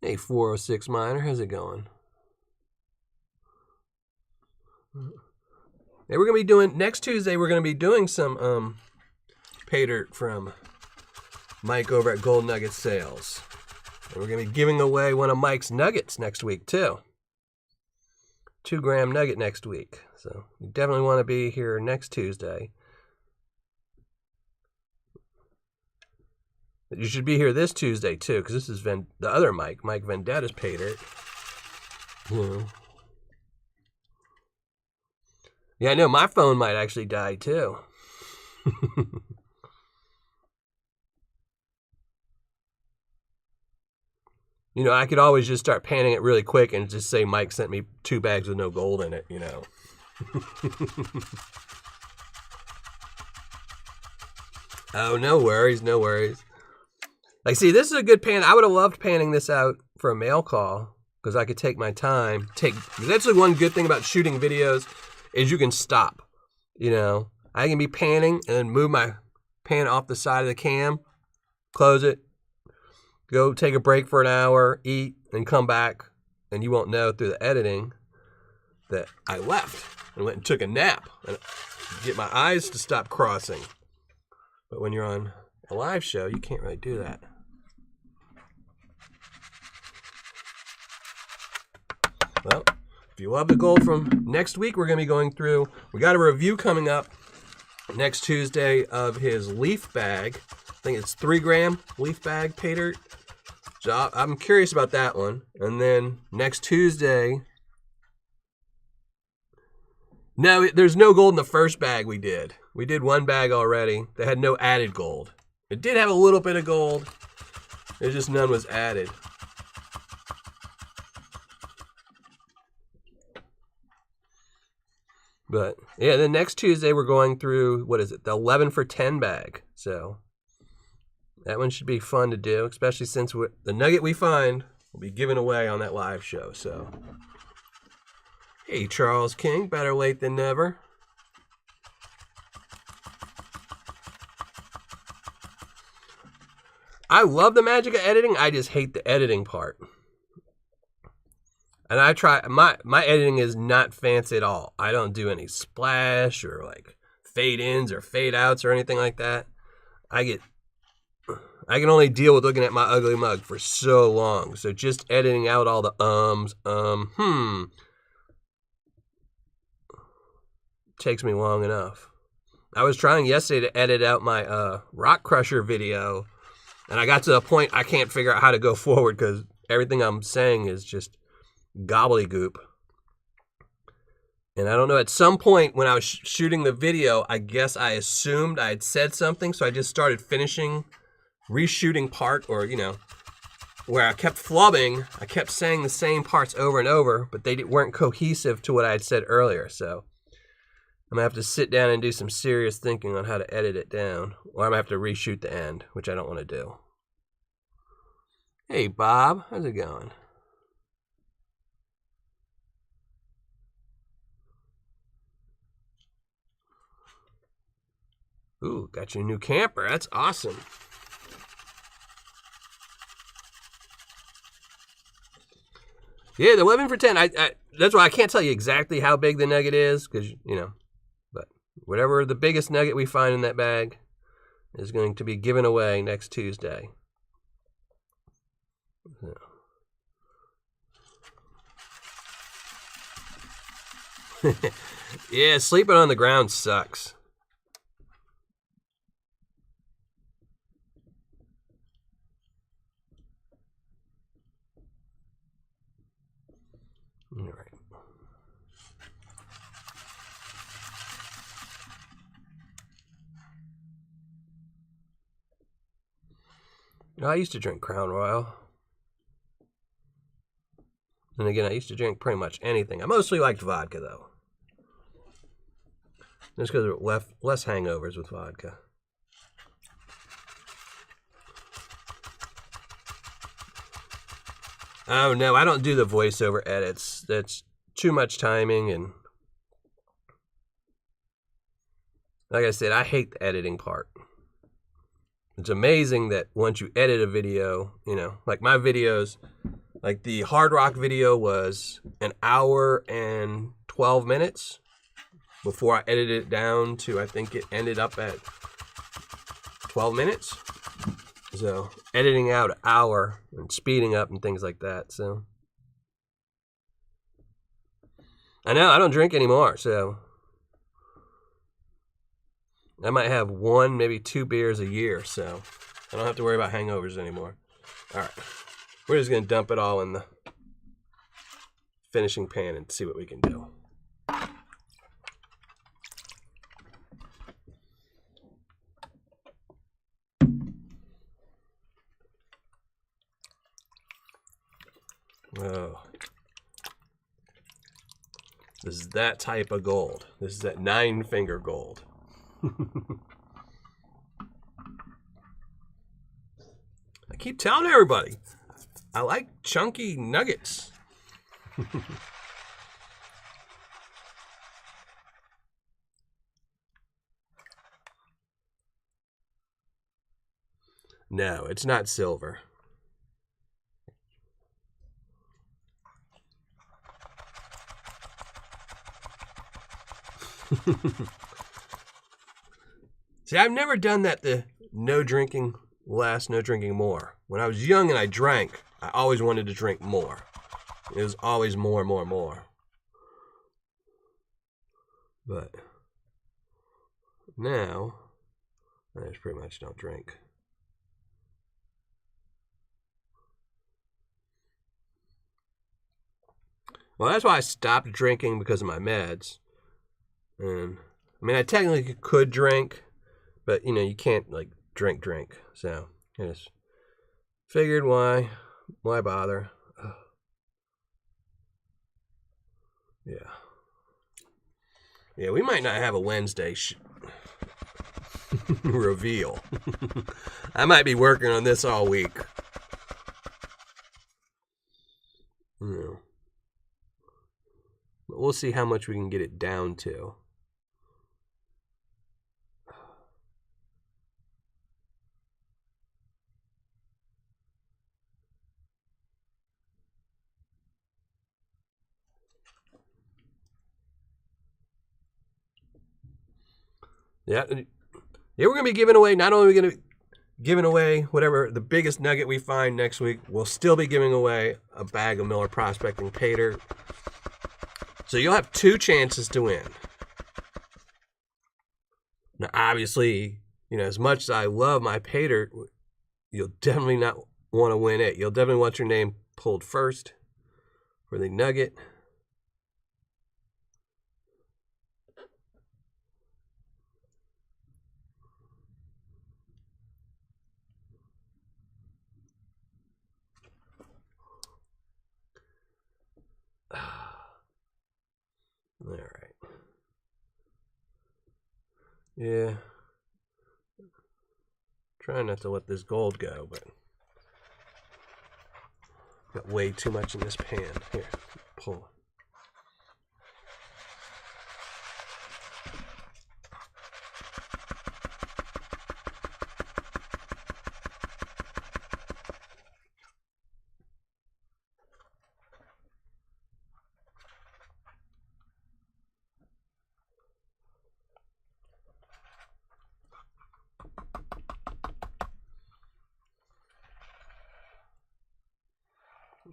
S1: Hey, 406 Miner, how's it going? Hey, we're going to be doing, next Tuesday, we're going to be doing some Paydirt from Mike over at Gold Nugget Sales. And we're going to be giving away one of Mike's nuggets next week, too. 2-gram nugget next week. So you definitely want to be here next Tuesday. You should be here this Tuesday, too, because this is the other Mike Vendetta's Paydirt. Yeah. Yeah, I know, my phone might actually die, too. You know, I could always just start panning it really quick and just say Mike sent me 2 bags with no gold in it, you know. Oh, no worries, no worries. Like, see, this is a good pan. I would have loved panning this out for a mail call, because I could take my time. That's the one good thing about shooting videos, is you can stop. You know, I can be panning and then move my pan off the side of the cam, close it, go take a break for an hour, eat, and come back, and you won't know through the editing that I left and went and took a nap and get my eyes to stop crossing. But when you're on a live show, you can't really do that. Well, if you love the gold from next week, we're going to be going through, we got a review coming up next Tuesday of his leaf bag. I think it's 3-gram leaf bag Paydirt. So I'm curious about that one. And then next Tuesday, no, there's no gold in the first bag we did. We did one bag already that had no added gold. It did have a little bit of gold. There's just none was added. But yeah, then next Tuesday we're going through, what is it, the 11 for 10 bag. So that one should be fun to do, especially since the nugget we find will be given away on that live show. So, hey, Charles King, better late than never. I love the magic of editing. I just hate the editing part. And I try, my editing is not fancy at all. I don't do any splash or like fade ins or fade outs or anything like that. I can only deal with looking at my ugly mug for so long. So just editing out all the takes me long enough. I was trying yesterday to edit out my Rock Crusher video, and I got to the point I can't figure out how to go forward because everything I'm saying is just gobbledygook. And I don't know, at some point when I was shooting the video, I guess I assumed I had said something, so I just started reshooting part, or, you know, where I kept flubbing. I kept saying the same parts over and over, but they weren't cohesive to what I had said earlier. So I'm going to have to sit down and do some serious thinking on how to edit it down. Or I'm going to have to reshoot the end, which I don't want to do. Hey, Bob. How's it going? Ooh, got your new camper. That's awesome. Yeah, the 11 for 10. That's why I can't tell you exactly how big the nugget is, because, you know, but whatever the biggest nugget we find in that bag is going to be given away next Tuesday. So. Yeah, sleeping on the ground sucks. All right. I used to drink Crown Royal. And again, I used to drink pretty much anything. I mostly liked vodka, though. Just because there were less hangovers with vodka. Oh, no, I don't do the voiceover edits. That's too much timing, and like I said, I hate the editing part. It's amazing that once you edit a video, you know, like my videos, like the Hard Rock video was an hour and 12 minutes before I edited it down to, I think it ended up at 12 minutes. So editing out an hour and speeding up and things like that. So I know I don't drink anymore, so I might have 1, maybe 2 beers a year, so I don't have to worry about hangovers anymore. All right, we're just gonna dump it all in the finishing pan and see what we can do. Oh, this is that type of gold. This is that 9-finger gold. I keep telling everybody, I like chunky nuggets. No, it's not silver. See, I've never done that, the no drinking less, no drinking more. When I was young and I drank, I always wanted to drink more. It was always more, more, more. But now, I just pretty much don't drink. Well, that's why I stopped drinking, because of my meds. And I mean, I technically could drink, but you know, you can't like drink. So I just figured, why bother? Yeah, we might not have a Wednesday reveal. I might be working on this all week. Yeah. But we'll see how much we can get it down to. Yeah, we're going to be giving away, not only are we going to be giving away whatever the biggest nugget we find next week, we'll still be giving away a bag of Miller Prospecting Paydirt. So you'll have 2 chances to win. Now, obviously, you know, as much as I love my Paydirt, you'll definitely not want to win it. You'll definitely want your name pulled first for the nugget. All right. Yeah. Trying not to let this gold go, but got way too much in this pan. Here, pull.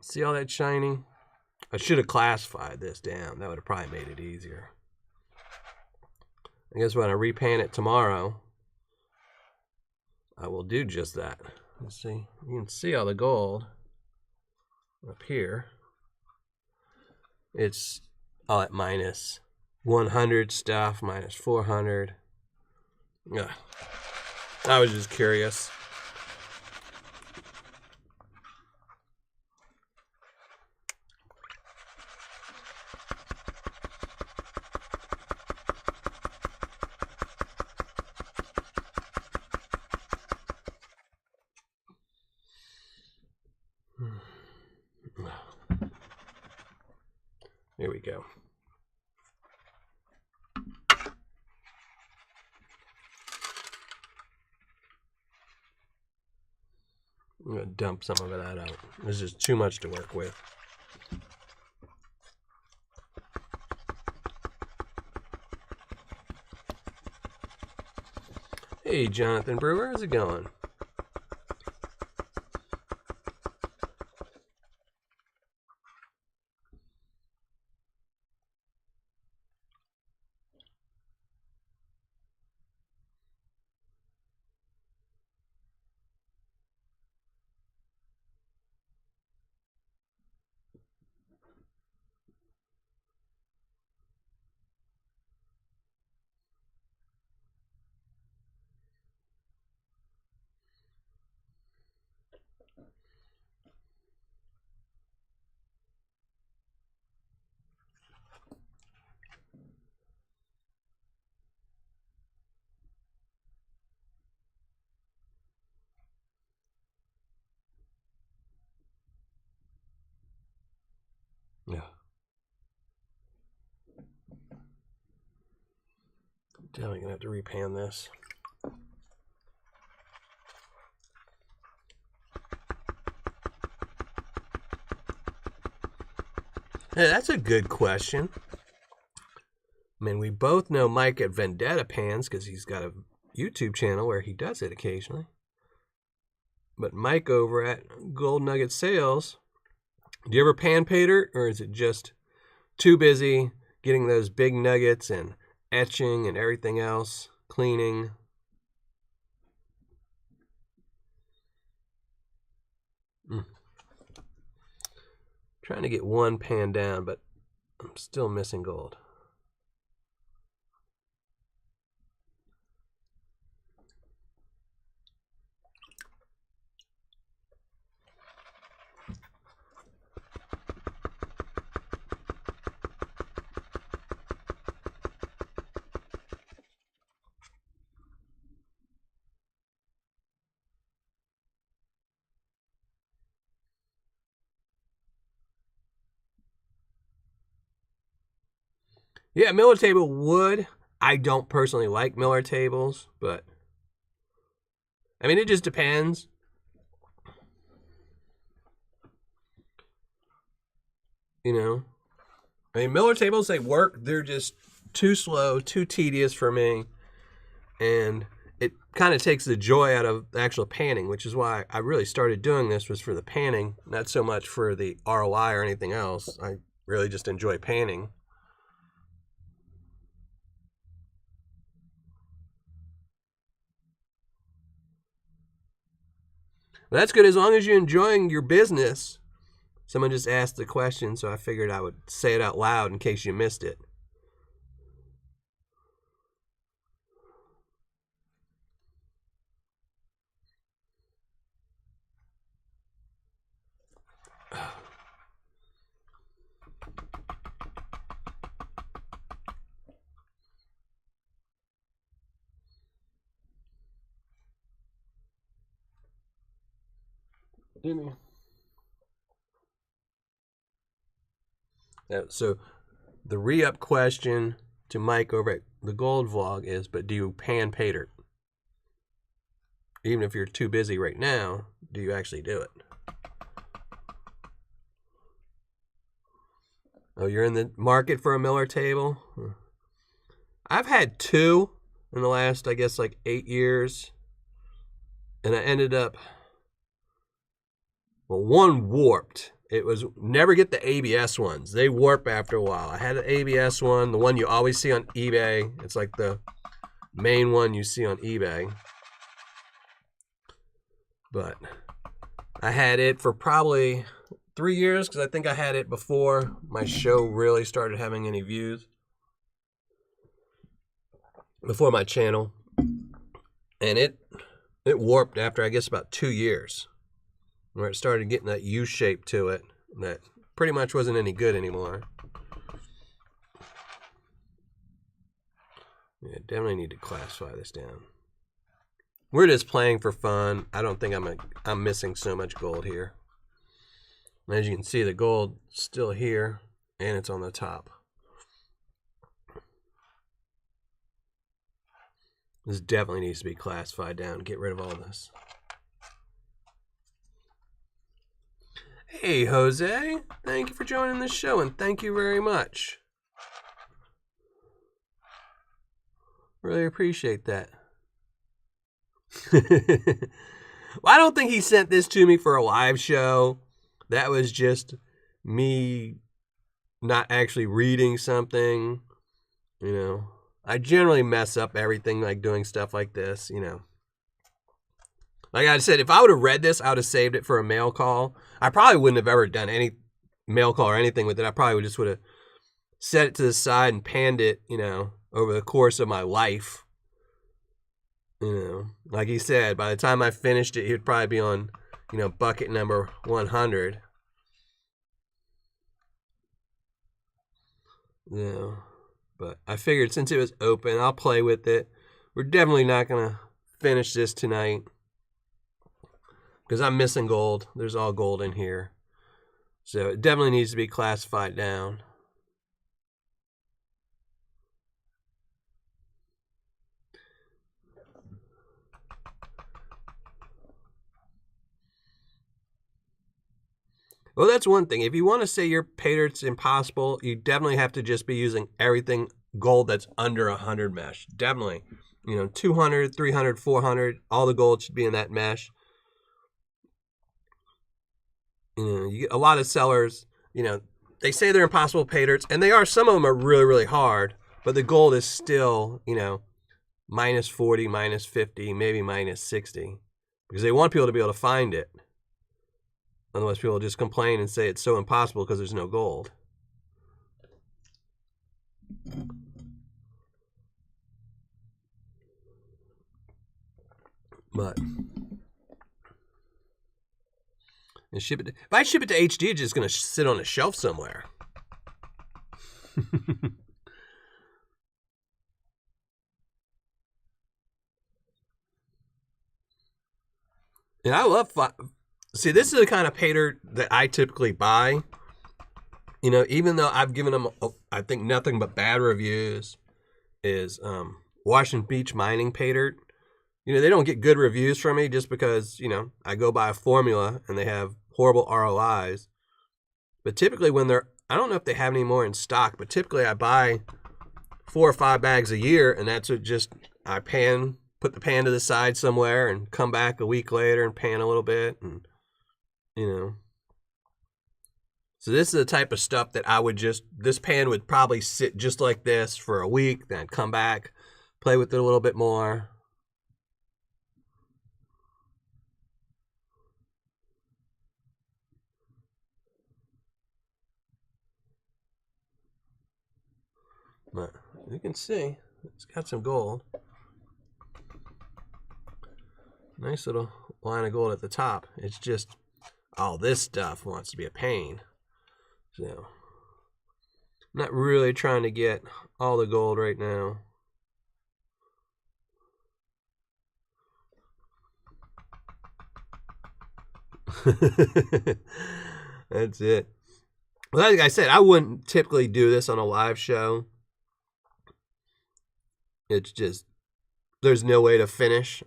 S1: See all that shining? I should have classified this down. That would have probably made it easier. I guess when I repan it tomorrow, I will do just that. Let's see. You can see all the gold up here. It's all at minus 100 stuff, minus 400. Yeah. I was just curious. Here we go. I'm going to dump some of that out. This is too much to work with. Hey, Jonathan Brewer, how's it going? Yeah. Definitely gonna have to repan this. Hey, that's a good question. I mean, we both know Mike at Vendetta pans because he's got a YouTube channel where he does it occasionally. But Mike over at Gold Nugget Sales, do you ever pan Paydirt, or is it just too busy getting those big nuggets and etching and everything else, cleaning? Trying to get one pan down, but I'm still missing gold. Yeah, Miller table would. I don't personally like Miller tables, but I mean, it just depends. You know, I mean, Miller tables, they work. They're just too slow, too tedious for me. And it kind of takes the joy out of the actual panning, which is why I really started doing this, was for the panning, not so much for the ROI or anything else. I really just enjoy panning. Well, that's good as long as you're enjoying your business. Someone just asked the question, so I figured I would say it out loud in case you missed it. Didn't he? Yeah, so the re-up question to Mike over at the Gold Vlog is, but do you pan Paydirt? Even if you're too busy right now, do you actually do it? Oh, you're in the market for a Miller table? I've had two in the last, I guess, like 8 years. And I ended up, well, one warped. It was, never get the ABS ones. They warp after a while. I had an ABS one, the one you always see on eBay. It's like the main one you see on eBay. But I had it for probably 3 years because I think I had it before my show really started having any views. Before my channel. And it warped after, I guess, about 2 years. Where it started getting that U shape to it that pretty much wasn't any good anymore. Yeah, definitely need to classify this down. We're just playing for fun. I don't think I'm missing so much gold here. As you can see, the gold's still here, and it's on the top. This definitely needs to be classified down. Get rid of all this. Hey, Jose. Thank you for joining the show, and thank you very much. Really appreciate that. Well, I don't think he sent this to me for a live show. That was just me not actually reading something. You know, I generally mess up everything, like doing stuff like this, you know. Like I said, if I would have read this, I would have saved it for a mail call. I probably wouldn't have ever done any mail call or anything with it. I probably just would have set it to the side and panned it, you know, over the course of my life. You know, like he said, by the time I finished it, he'd probably be on, you know, bucket number 100. You know, but I figured since it was open, I'll play with it. We're definitely not going to finish this tonight. Because I'm missing gold. There's all gold in here. So it definitely needs to be classified down. Well, that's one thing. If you want to say your Paydirt's impossible, you definitely have to just be using everything gold that's under 100 mesh. Definitely. You know, 200, 300, 400, all the gold should be in that mesh. You know, you get a lot of sellers, you know, they say they're impossible Paydirts, and they are. Some of them are really, really hard, but the gold is still, you know, minus 40, minus 50, maybe minus 60, because they want people to be able to find it. Otherwise, people will just complain and say it's so impossible because there's no gold. But and ship it. If I ship it to HD, it's just going to sit on a shelf somewhere. And I love. See, this is the kind of Paydirt that I typically buy. You know, even though I've given them, I think, nothing but bad reviews, is Washington Beach Mining Paydirt. You know, they don't get good reviews from me just because, you know, I go by a formula and they have horrible ROIs. But typically when they're, I don't know if they have any more in stock, but typically I buy 4 or 5 bags a year, and that's what just, I put the pan to the side somewhere and come back a week later and pan a little bit, and, you know. So this is the type of stuff that I would just, this pan would probably sit just like this for a week, then come back, play with it a little bit more. But you can see, it's got some gold. Nice little line of gold at the top. It's just, all this stuff wants to be a pain. So, I'm not really trying to get all the gold right now. That's it. Well, like I said, I wouldn't typically do this on a live show. It's just, there's no way to finish.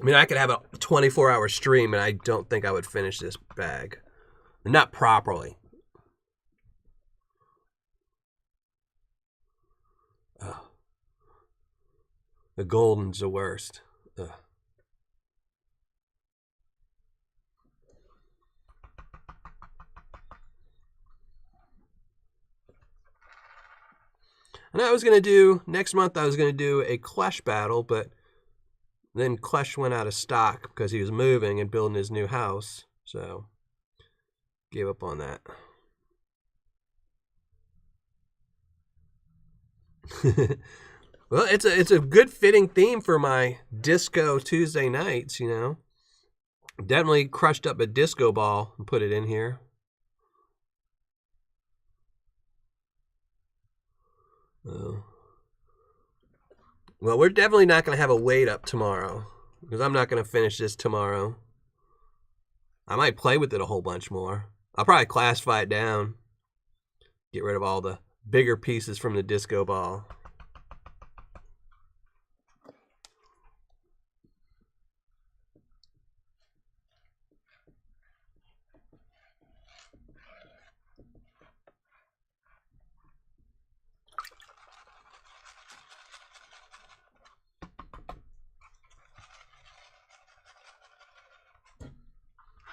S1: I mean, I could have a 24-hour stream, and I don't think I would finish this bag. Not properly. Oh. The golden's the worst. Ugh. And I was going to do, next month I was going to do a Clash battle, but then Clash went out of stock because he was moving and building his new house. So, gave up on that. Well, it's a good fitting theme for my disco Tuesday nights, you know. Definitely crushed up a disco ball and put it in here. Well, we're definitely not going to have a weight up tomorrow because I'm not going to finish this tomorrow. I might play with it a whole bunch more. I'll probably classify it down. Get rid of all the bigger pieces from the disco ball.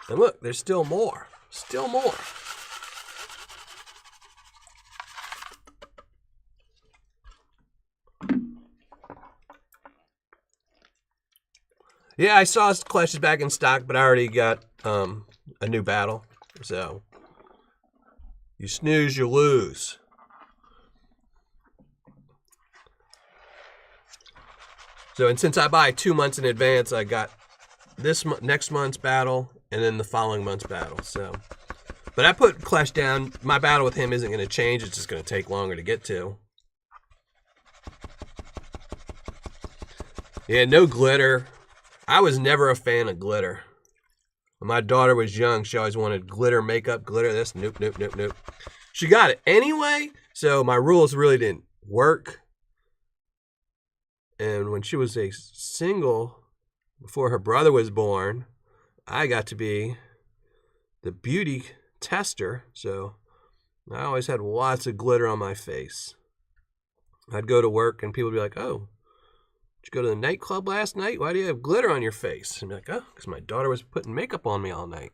S1: And look, there's still more. Still more. Yeah, I saw Clash is back in stock, but I already got a new battle. So, you snooze, you lose. So, and since I buy 2 months in advance, I got this next month's battle and then the following month's battle. So, but I put Clash down. My battle with him isn't going to change. It's just going to take longer to get to. Yeah, no glitter. I was never a fan of glitter. When my daughter was young, she always wanted glitter makeup, glitter this. Nope, nope, nope, nope. She got it anyway, so my rules really didn't work. And when she was a single, before her brother was born, I got to be the beauty tester, so I always had lots of glitter on my face. I'd go to work and people would be like, oh, did you go to the nightclub last night? Why do you have glitter on your face? And I'd be like, oh, because my daughter was putting makeup on me all night.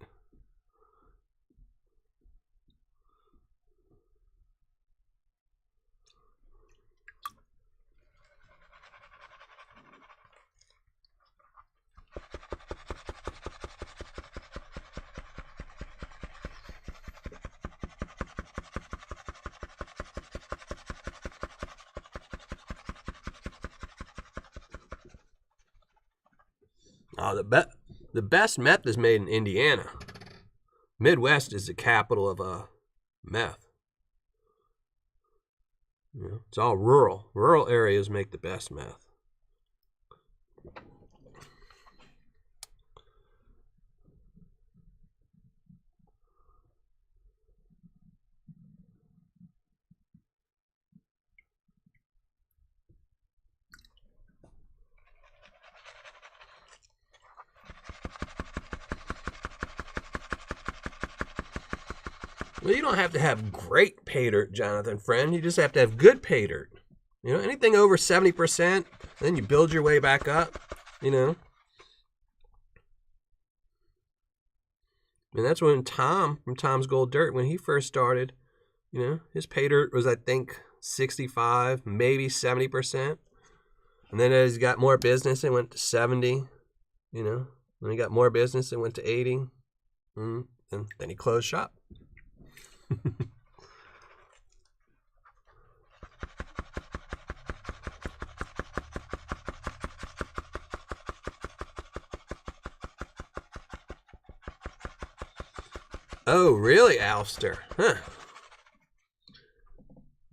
S1: Oh, the best meth is made in Indiana. Midwest is the capital of meth. You know, it's all rural. Rural areas make the best meth. Well, you don't have to have great Paydirt, Jonathan friend. You just have to have good Paydirt. You know, anything over 70%, then you build your way back up, you know. And that's when Tom, from Tom's Gold Dirt, when he first started, you know, his Paydirt was, I think, 65, maybe 70%. And then as he got more business, it went to 70, you know. When he got more business, it went to 80. And then he closed shop. Oh, really, Alster? Huh.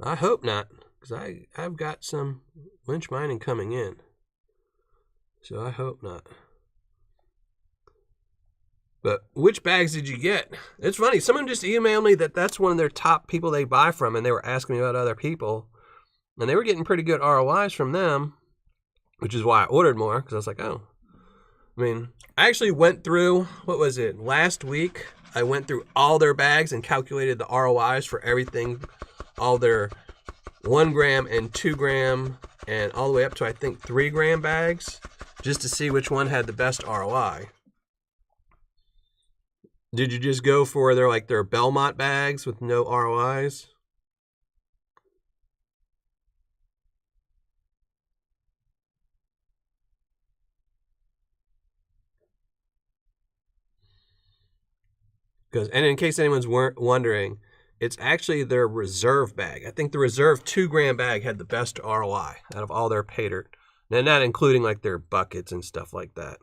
S1: I hope not, because I've got some lynch mining coming in. So I hope not. But which bags did you get? It's funny. Someone just emailed me that that's one of their top people they buy from, and they were asking me about other people. And they were getting pretty good ROIs from them, which is why I ordered more, because I was like, oh. I mean, I actually went through, what was it, last week? I went through all their bags and calculated the ROIs for everything, all their 1 gram and 2 gram, and all the way up to, I think, 3 gram bags, just to see which one had the best ROI. Did you just go for their Belmont bags with no ROIs? And in case anyone's wondering, it's actually their reserve bag. I think the reserve 2 gram bag had the best ROI out of all their Paydirt. And not including like their buckets and stuff like that.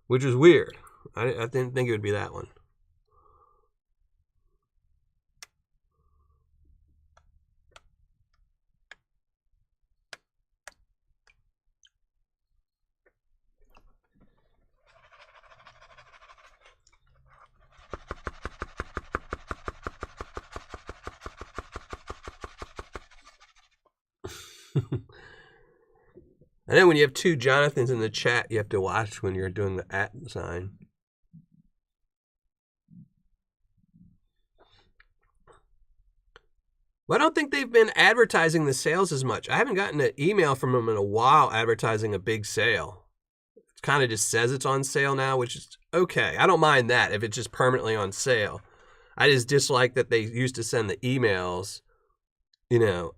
S1: Which is weird. I didn't think it would be that one. And then when you have 2 Jonathans in the chat, you have to watch when you're doing the @ sign. Well, I don't think they've been advertising the sales as much. I haven't gotten an email from them in a while advertising a big sale. It kind of just says it's on sale now, which is okay. I don't mind that if it's just permanently on sale. I just dislike that they used to send the emails,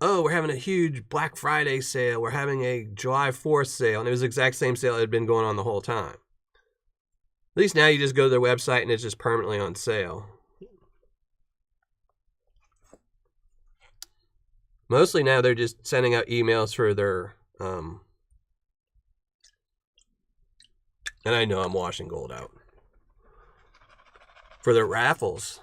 S1: oh, we're having a huge Black Friday sale. We're having a July 4th sale. And it was the exact same sale that had been going on the whole time. At least now you just go to their website and it's just permanently on sale. Mostly now they're just sending out emails for their, and I know I'm washing gold out, for their raffles.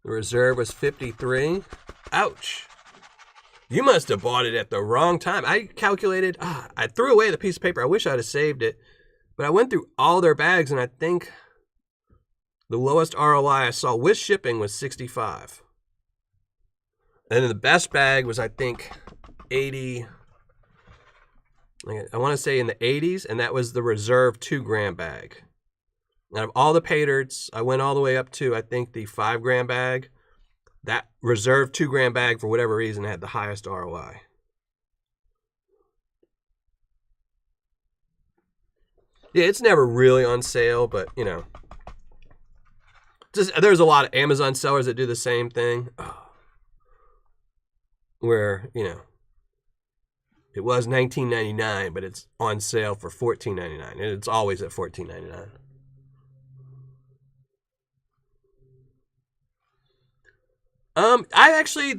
S1: The reserve was 53. Ouch. You must have bought it at the wrong time. I calculated, I threw away the piece of paper. I wish I'd have saved it. But I went through all their bags, and I think the lowest ROI I saw with shipping was 65. And then the best bag was, I think, 80. I want to say in the 80s, and that was the reserve 2 gram bag. Out of all the Paydirts, I went all the way up to, I think, the 5 gram bag. That reserve 2 gram bag, for whatever reason, had the highest ROI. Yeah, it's never really on sale, but, there's a lot of Amazon sellers that do the same thing. Where, it was $19.99, but it's on sale for $14.99, and it's always at $14.99.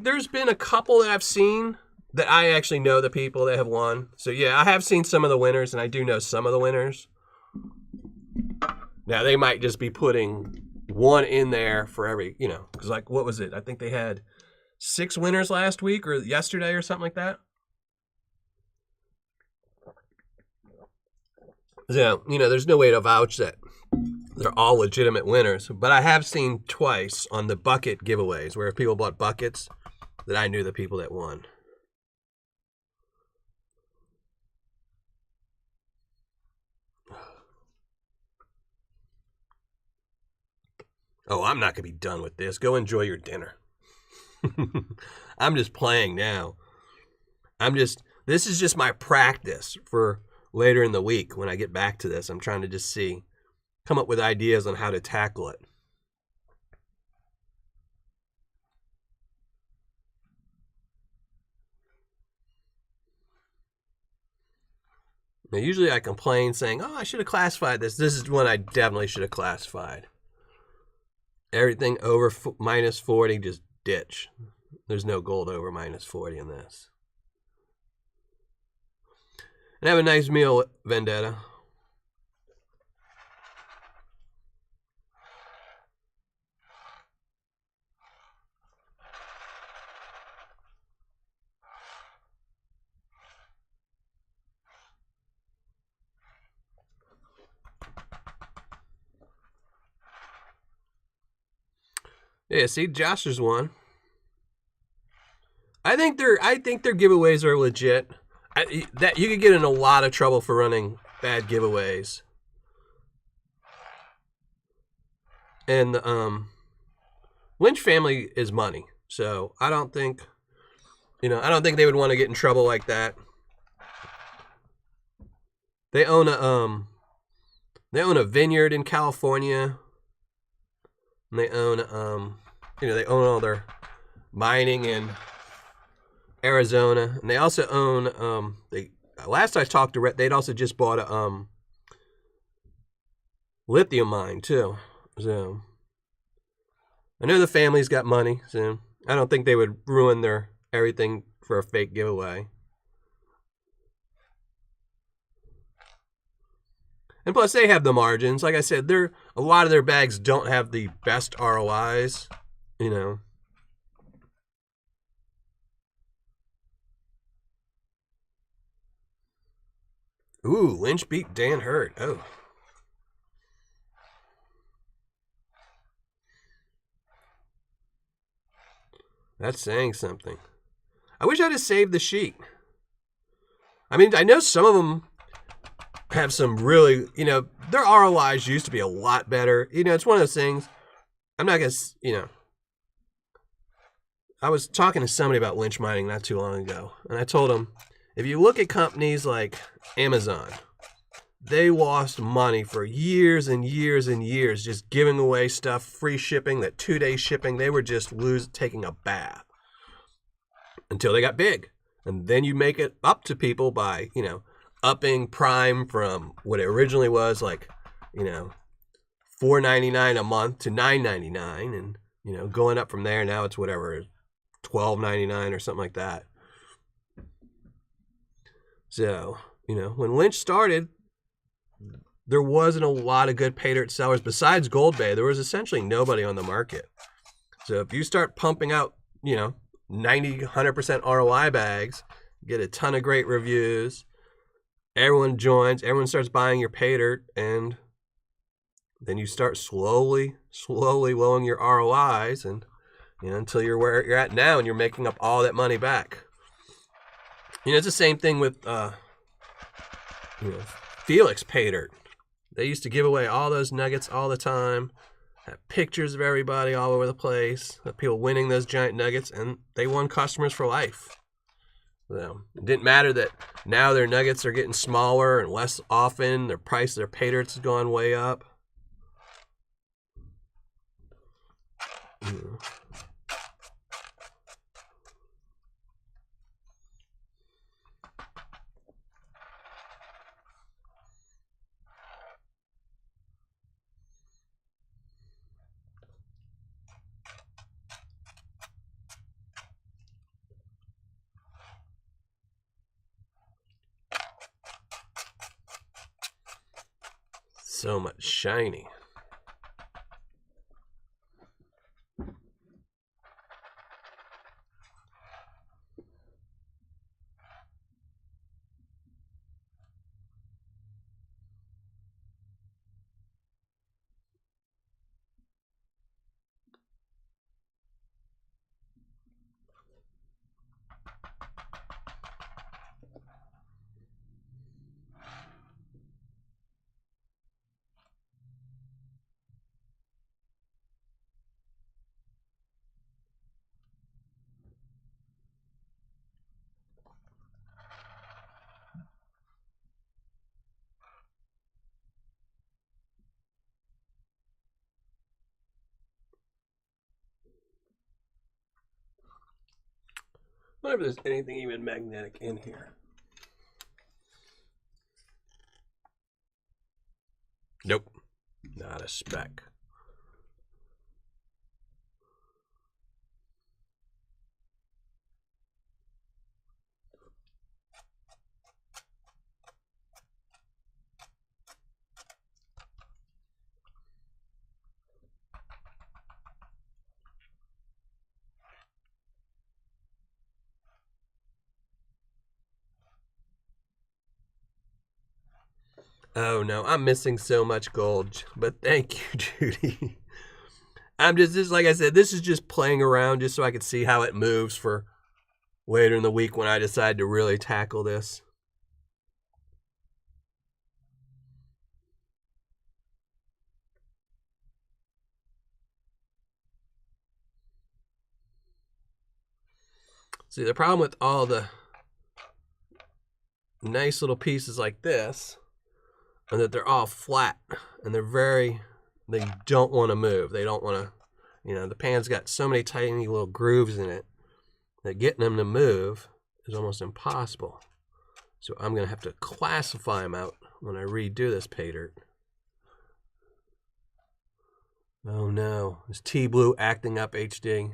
S1: There's been a couple that I've seen that I actually know the people that have won. So yeah, I have seen some of the winners, and I do know some of the winners. Now they might just be putting one in there for every, because like, what was it? I think they had 6 winners last week or yesterday or something like that. So, there's no way to vouch that they're all legitimate winners. But I have seen twice on the bucket giveaways where people bought buckets that I knew the people that won. Oh, I'm not going to be done with this. Go enjoy your dinner. I'm just playing now. This is just my practice for later in the week when I get back to this. I'm trying to just come up with ideas on how to tackle it. Now, usually I complain saying, oh, I should have classified this. This is one I definitely should have classified. Everything over minus 40, just ditch. There's no gold over minus 40 in this. And have a nice meal, Vendetta. Yeah, see, Josh's one. I think their giveaways are legit. That you could get in a lot of trouble for running bad giveaways. And the Lynch family is money, so I don't think they would want to get in trouble like that. They own a vineyard in California. And they own they own all their mining in Arizona, and they also own last I talked to they'd also just bought a lithium mine too. So I know the family's got money, so I don't think they would ruin their everything for a fake giveaway. And plus, they have the margins. Like I said, a lot of their bags don't have the best ROIs, you know. Ooh, Lynch beat Dan Hurt. Oh. That's saying something. I wish I'd have saved the sheet. I mean, I know some of them have some really, their ROIs used to be a lot better. It's one of those things. I'm not going to, I was talking to somebody about lynch mining not too long ago, and I told them, if you look at companies like Amazon, they lost money for years and years and years just giving away stuff, free shipping, that 2-day shipping. They were just taking a bath until they got big. And then you make it up to people by, upping Prime from what it originally was, like, $4.99 a month to $9.99, and going up from there. Now it's whatever, $12.99 or something like that. So, when Lynch started, there wasn't a lot of good Paydirt sellers. Besides Gold Bay, there was essentially nobody on the market. So if you start pumping out, 90, 100% ROI bags, get a ton of great reviews, everyone joins, everyone starts buying your Paydirt, and then you start slowly lowering your ROIs, and until you're where you're at now, and you're making up all that money back. It's the same thing with Felix Paydirt. They used to give away all those nuggets all the time, have pictures of everybody all over the place, of people winning those giant nuggets, and they won customers for life. So it didn't matter that now their nuggets are getting smaller and less often. Their price, their Paydirts has gone way up. So much shiny. I wonder if there's anything even magnetic in here. Nope. Not a speck. Oh no, I'm missing so much gold. But thank you, Judy. I'm just like I said, this is just playing around just so I could see how it moves for later in the week when I decide to really tackle this. See, the problem with all the nice little pieces like this is that they're all flat and they don't want to move. They don't want to, you know, the pan's got so many tiny little grooves in it that getting them to move is almost impossible. So I'm going to have to classify them out when I redo this Paydirt. Oh no, is T-Blue acting up HD?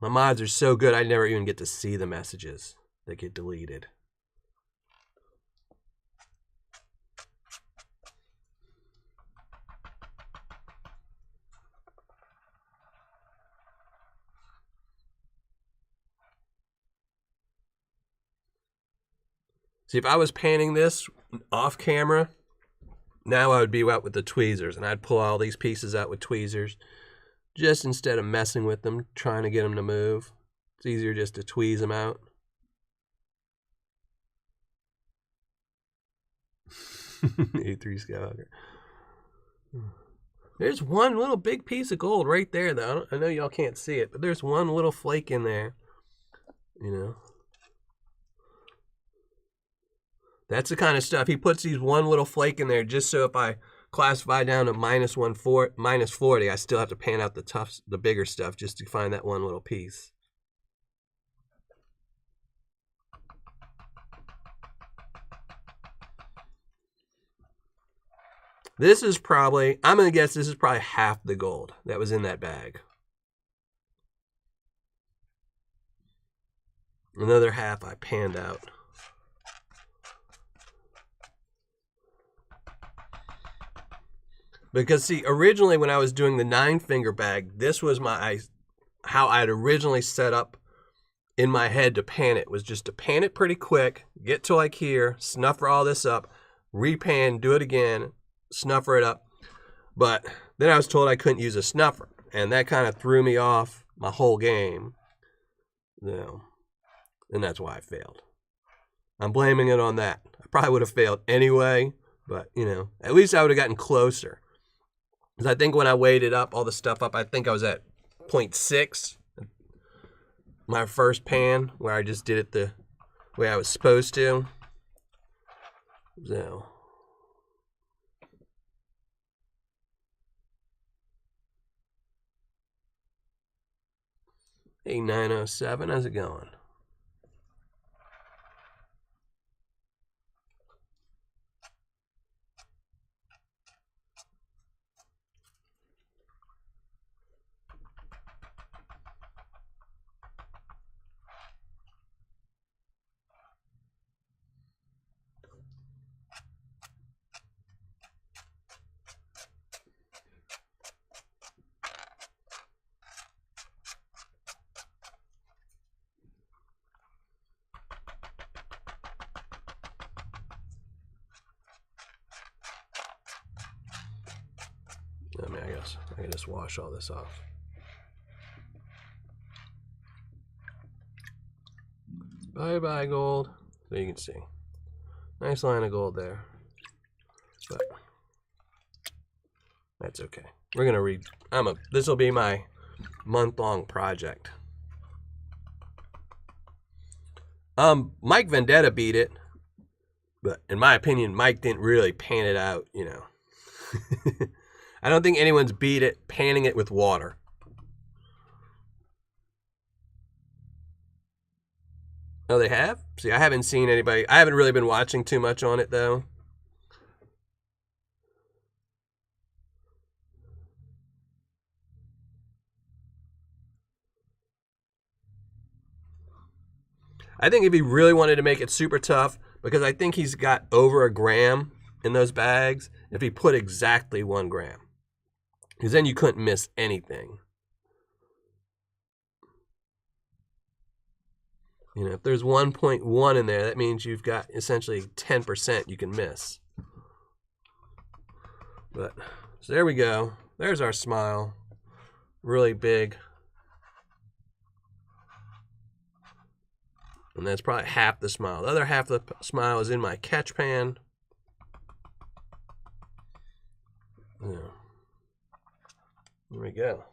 S1: My mods are so good I never even get to see the messages that get deleted. See, if I was panning this off camera, now I would be out with the tweezers, and I'd pull all these pieces out with tweezers, just instead of messing with them, trying to get them to move. It's easier just to tweeze them out. A3 Skywalker. There's one little big piece of gold right there, though. I know y'all can't see it, but there's one little flake in there. You know. That's the kind of stuff. He puts these one little flake in there just so if I classify down to minus 40, I still have to pan out the bigger stuff just to find that one little piece. This is probably, I'm going to guess this is probably half the gold that was in that bag. Another half I panned out. Because see, originally when I was doing the 9-finger bag, this was how I had originally set up in my head to pan it, was just to pan it pretty quick, get to like here, snuffer all this up, repan, do it again, snuffer it up. But then I was told I couldn't use a snuffer, and that kind of threw me off my whole game. You know, and that's why I failed. I'm blaming it on that. I probably would have failed anyway, but you know, at least I would have gotten closer. Because I think when I weighed it up, all the stuff up, I think I was at 0.6. My first pan, where I just did it the way I was supposed to. So. Hey, 907, how's it going? I mean, I guess I can just wash all this off. Bye-bye, gold. So you can see. Nice line of gold there. But that's okay. We're going to read. This will be my month-long project. Mike Vendetta beat it. But in my opinion, Mike didn't really pan it out, you know. I don't think anyone's beat it panning it with water. Oh, they have? See, I haven't seen anybody. I haven't really been watching too much on it, though. I think if he really wanted to make it super tough, because I think he's got over a gram in those bags, if he put exactly 1 gram. Because then you couldn't miss anything. You know, if there's 1.1 in there, that means you've got essentially 10% you can miss. But, so there we go. There's our smile. Really big. And that's probably half the smile. The other half of the smile is in my catch pan. Yeah. There we go.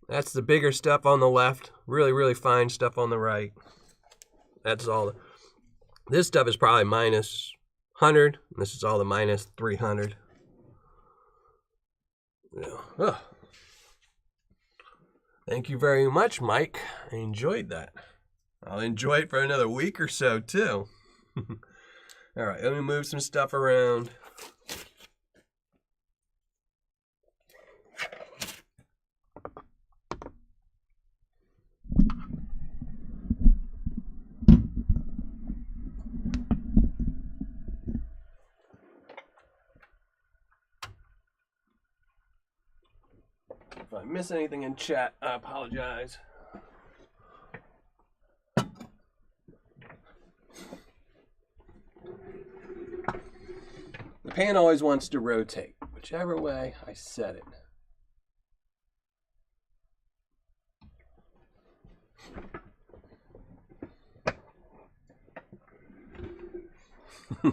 S1: That's the bigger stuff on the left. Really, really fine stuff on the right. That's all. This stuff is probably minus 100. This is all the minus 300. Yeah. Oh. Thank you very much, Mike. I enjoyed that. I'll enjoy it for another week or so, too. All right, let me move some stuff around. If I miss anything in chat, I apologize. The pan always wants to rotate, whichever way I set it. All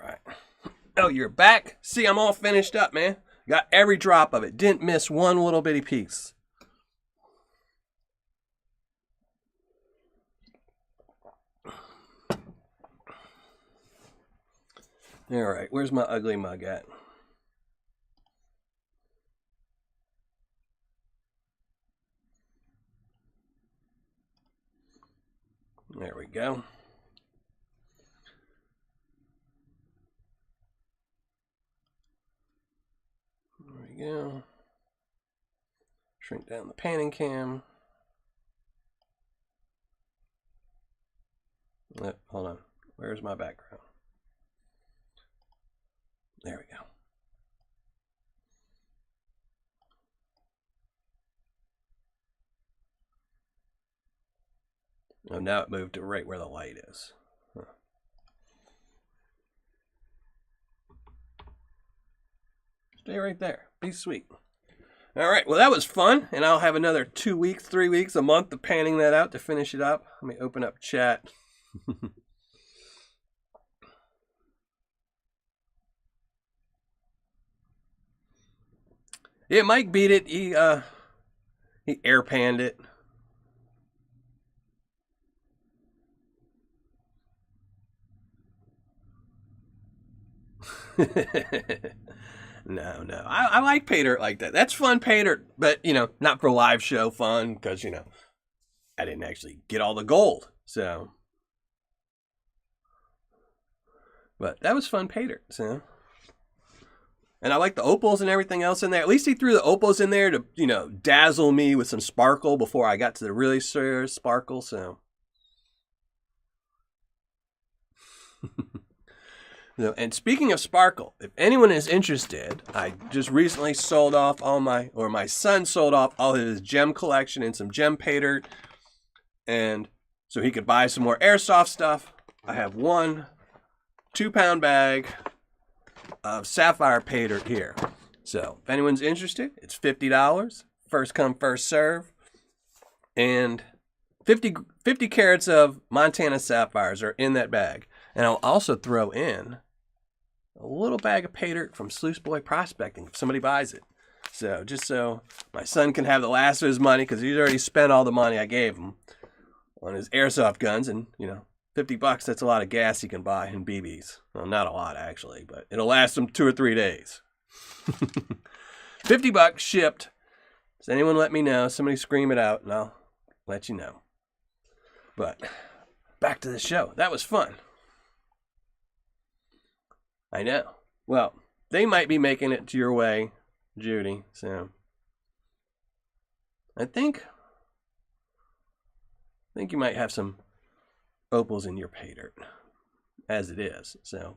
S1: right. Oh, you're back? See, I'm all finished up, man. Got every drop of it. Didn't miss one little bitty piece. All right, where's my ugly mug at? There we go. There we go. Shrink down the panning cam. Hold on. Where's my background? There we go. Oh, now it moved to right where the light is. Huh. Stay right there. Be sweet. All right. Well, that was fun. And I'll have another 2 weeks, 3 weeks, a month of panning that out to finish it up. Let me open up chat. Yeah, Mike beat it. He air panned it. No. I like Paydirt like that. That's fun Paydirt, but, you know, not for live show fun because, you know, I didn't actually get all the gold. So, but that was fun Paydirt. So, and I like the opals and everything else in there. At least he threw the opals in there to, you know, dazzle me with some sparkle before I got to the really serious sparkle. So, and speaking of sparkle, if anyone is interested, I just recently sold off my son sold off all his gem collection and some gem Paydirt, and so he could buy some more airsoft stuff. I have 1 2-pound bag of sapphire Paydirt here. So if anyone's interested, it's $50, first come, first serve, and 50 carats of Montana sapphires are in that bag. And I'll also throw in a little bag of Paydirt from Sluice Boy Prospecting if somebody buys it. So just so my son can have the last of his money, because he's already spent all the money I gave him on his airsoft guns, and, you know, $50, that's a lot of gas he can buy in BBs. Well, not a lot actually, but it'll last him 2 or 3 days. $50 shipped. Does anyone let me know? Somebody scream it out and I'll let you know. But back to the show. That was fun. I know. Well, they might be making it to your way, Judy. So I think you might have some opals in your Paydirt as it is. So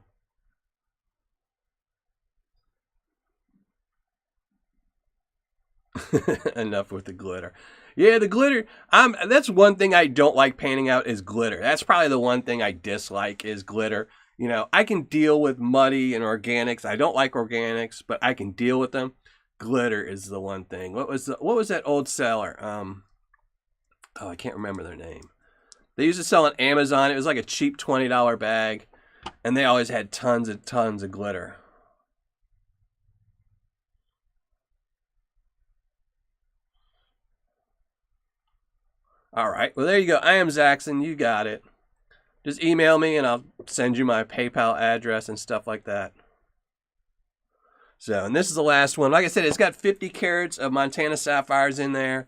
S1: enough with the glitter. Yeah, the glitter. That's one thing I don't like painting out is glitter. That's probably the one thing I dislike is glitter. You know, I can deal with muddy and organics. I don't like organics, but I can deal with them. Glitter is the one thing. What was that old seller? Oh, I can't remember their name. They used to sell on Amazon. It was like a cheap $20 bag, and they always had tons and tons of glitter. All right. Well, there you go. I am Zaxxon. You got it. Just email me and I'll send you my PayPal address and stuff like that. So, and this is the last one. Like I said, it's got 50 carats of Montana Sapphires in there.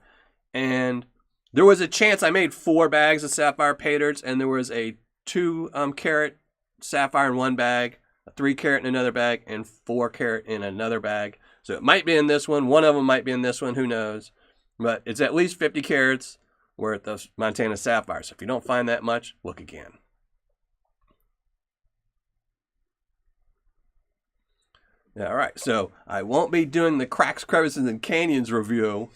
S1: And there was a chance I made 4 bags of Sapphire Paydirts, and there was a 2 carat Sapphire in one bag, a 3 carat in another bag, and 4 carat in another bag. So it might be in this one. One of them might be in this one. Who knows? But it's at least 50 carats worth of Montana Sapphires. So if you don't find that much, look again. All right, so I won't be doing the cracks, crevices, and canyons review.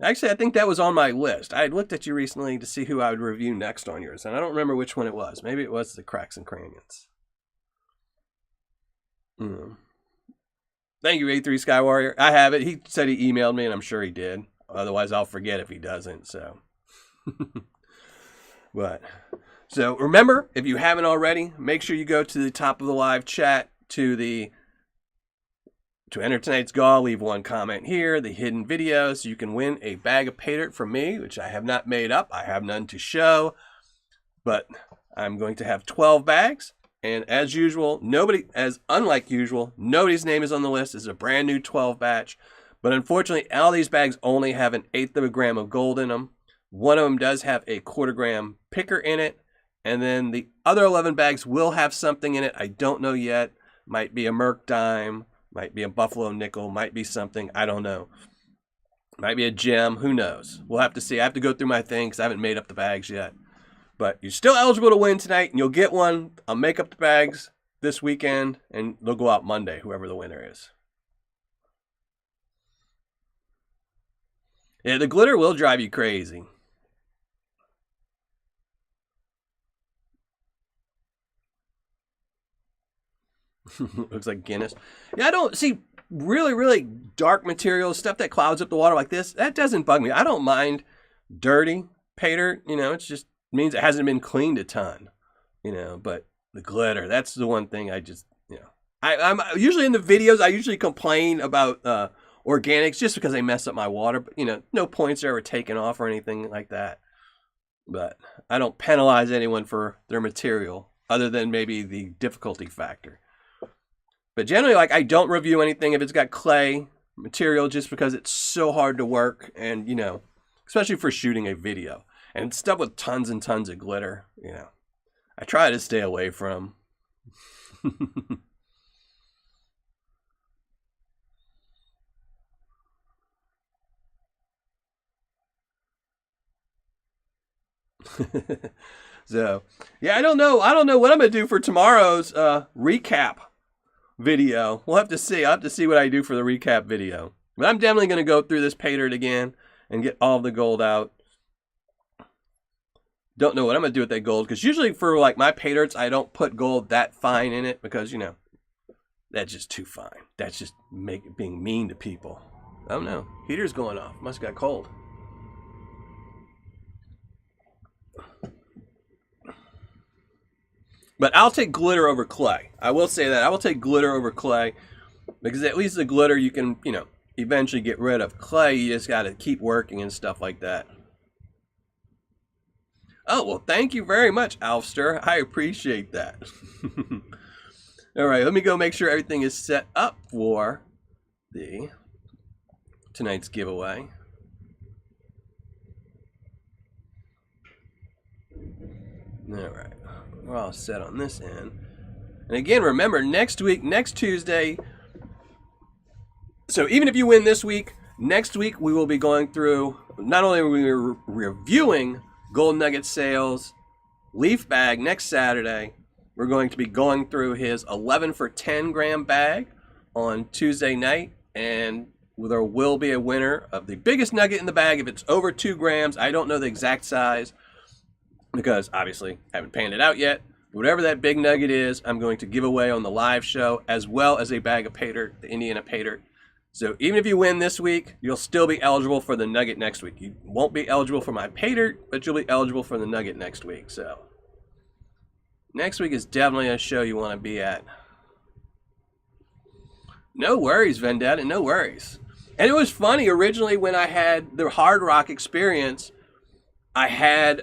S1: Actually, I think that was on my list. I had looked at you recently to see who I would review next on yours, and I don't remember which one it was. Maybe it was the cracks and canyons. Thank you, A3 Sky Warrior. I have it. He said he emailed me, and I'm sure he did. Otherwise, I'll forget if he doesn't. So, So remember, if you haven't already, make sure you go to the top of the live chat to enter tonight's GAW. Leave one comment here, the hidden video, so you can win a bag of Paydirt from me, which I have not made up. I have none to show, but I'm going to have 12 bags. And as usual, unlike usual, nobody's name is on the list. It's a brand new 12 batch. But unfortunately, all these bags only have 1/8 of a gram of gold in them. One of them does have a 1/4 gram picker in it. And then the other 11 bags will have something in it. I don't know yet. Might be a Merc dime. Might be a Buffalo nickel. Might be something. I don't know. Might be a gem. Who knows? We'll have to see. I have to go through my thing because I haven't made up the bags yet. But you're still eligible to win tonight, and you'll get one. I'll make up the bags this weekend, and they'll go out Monday, whoever the winner is. Yeah, the glitter will drive you crazy. Looks like Guinness. Yeah, I don't see really, really dark materials, stuff that clouds up the water like this. That doesn't bug me. I don't mind dirty Paydirt. You know, it just means it hasn't been cleaned a ton. You know, but the glitter, that's the one thing I just, you know. I'm usually in the videos, I usually complain about organics just because they mess up my water. But, you know, no points are ever taken off or anything like that. But I don't penalize anyone for their material other than maybe the difficulty factor. But generally, like, I don't review anything if it's got clay material just because it's so hard to work and, you know, especially for shooting a video. And stuff with tons and tons of glitter, you know, I try to stay away from. So, yeah, I don't know what I'm going to do for tomorrow's recap video. We'll have to see. I'll have to see what I do for the recap video. But I'm definitely going to go through this Paydirt again and get all the gold out. Don't know what I'm going to do with that gold, because usually for like my Paydirts, I don't put gold that fine in it because, you know, that's just too fine. That's just being mean to people. Oh no, heater's going off. Must have got cold. But I'll take glitter over clay. I will say that. I will take glitter over clay because at least the glitter you can, you know, eventually get rid of. Clay, you just got to keep working and stuff like that. Oh, well, thank you very much, Alfster. I appreciate that. All right, let me go make sure everything is set up for tonight's giveaway. All right. We're all set on this end. And again, remember, next week, next Tuesday, so even if you win this week, next week we will be going through, not only are we reviewing Gold Nugget Sales Leaf Bag next Saturday, we're going to be going through his 11 for 10 gram bag on Tuesday night, and there will be a winner of the biggest nugget in the bag if it's over 2 grams. I don't know the exact size because obviously I haven't panned it out yet. Whatever that big nugget is, I'm going to give away on the live show, as well as a bag of Paydirt, the Indiana Paydirt. So even if you win this week, you'll still be eligible for the nugget next week. You won't be eligible for my Paydirt, but you'll be eligible for the nugget next week. So next week is definitely a show you want to be at. No worries, Vendetta, no worries. And it was funny, originally when I had the Hard Rock experience, I had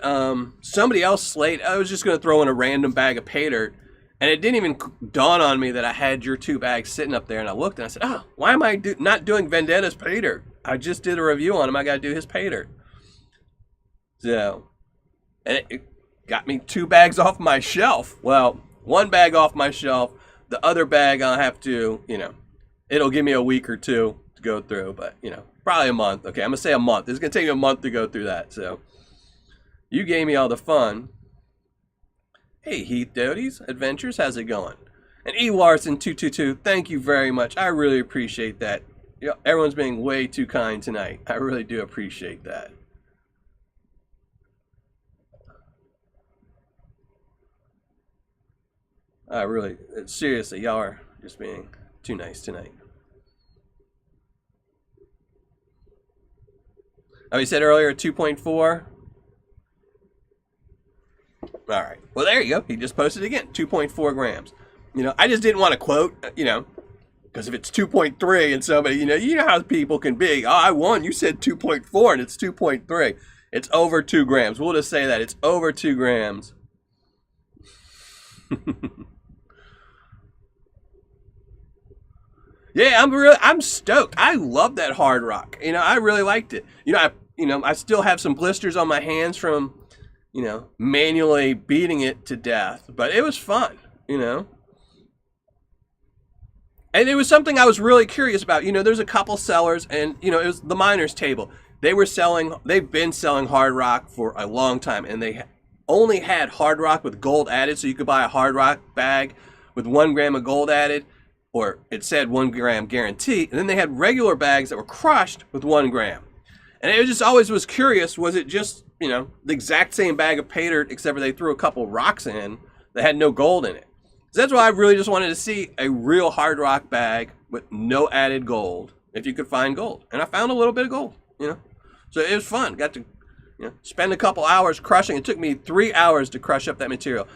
S1: somebody else slate. I was just going to throw in a random bag of Paydirt, and it didn't even dawn on me that I had your 2 bags sitting up there. And I looked and I said, oh, why am I not doing Vendetta's Paydirt? I just did a review on him. I got to do his Paydirt. So, and it got me 2 bags off my shelf. Well, 1 bag off my shelf. The other bag I'll have to, it'll give me a week or 2 to go through, but, probably a month. Okay, I'm going to say a month. It's going to take me a month to go through that, so. You gave me all the fun. Hey, Heath Doty's Adventures, how's it going? And E. Larson 222, thank you very much. I really appreciate that. Everyone's being way too kind tonight. I really do appreciate that. I really, seriously, y'all are just being too nice tonight. Oh, you said earlier 2.4. All right. Well, there you go. He just posted again. 2.4 grams. I just didn't want to quote, because if it's 2.3 and somebody, you know how people can be. Oh, I won. You said 2.4 and it's 2.3. It's over 2 grams. We'll just say that. It's over 2 grams. Yeah, I'm stoked. I love that Hard Rock. I really liked it. I still have some blisters on my hands from manually beating it to death. But it was fun, And it was something I was really curious about. There's a couple sellers, and, it was the miners table. They've been selling Hard Rock for a long time, and they only had Hard Rock with gold added, so you could buy a Hard Rock bag with 1 gram of gold added, or it said 1 gram guarantee, and then they had regular bags that were crushed with 1 gram. And it just always was curious, was it just, the exact same bag of Paydirt, except for they threw a couple rocks in that had no gold in it. So that's why I really just wanted to see a real Hard Rock bag with no added gold, if you could find gold. And I found a little bit of gold, So it was fun. Got to spend a couple hours crushing. It took me 3 hours to crush up that material.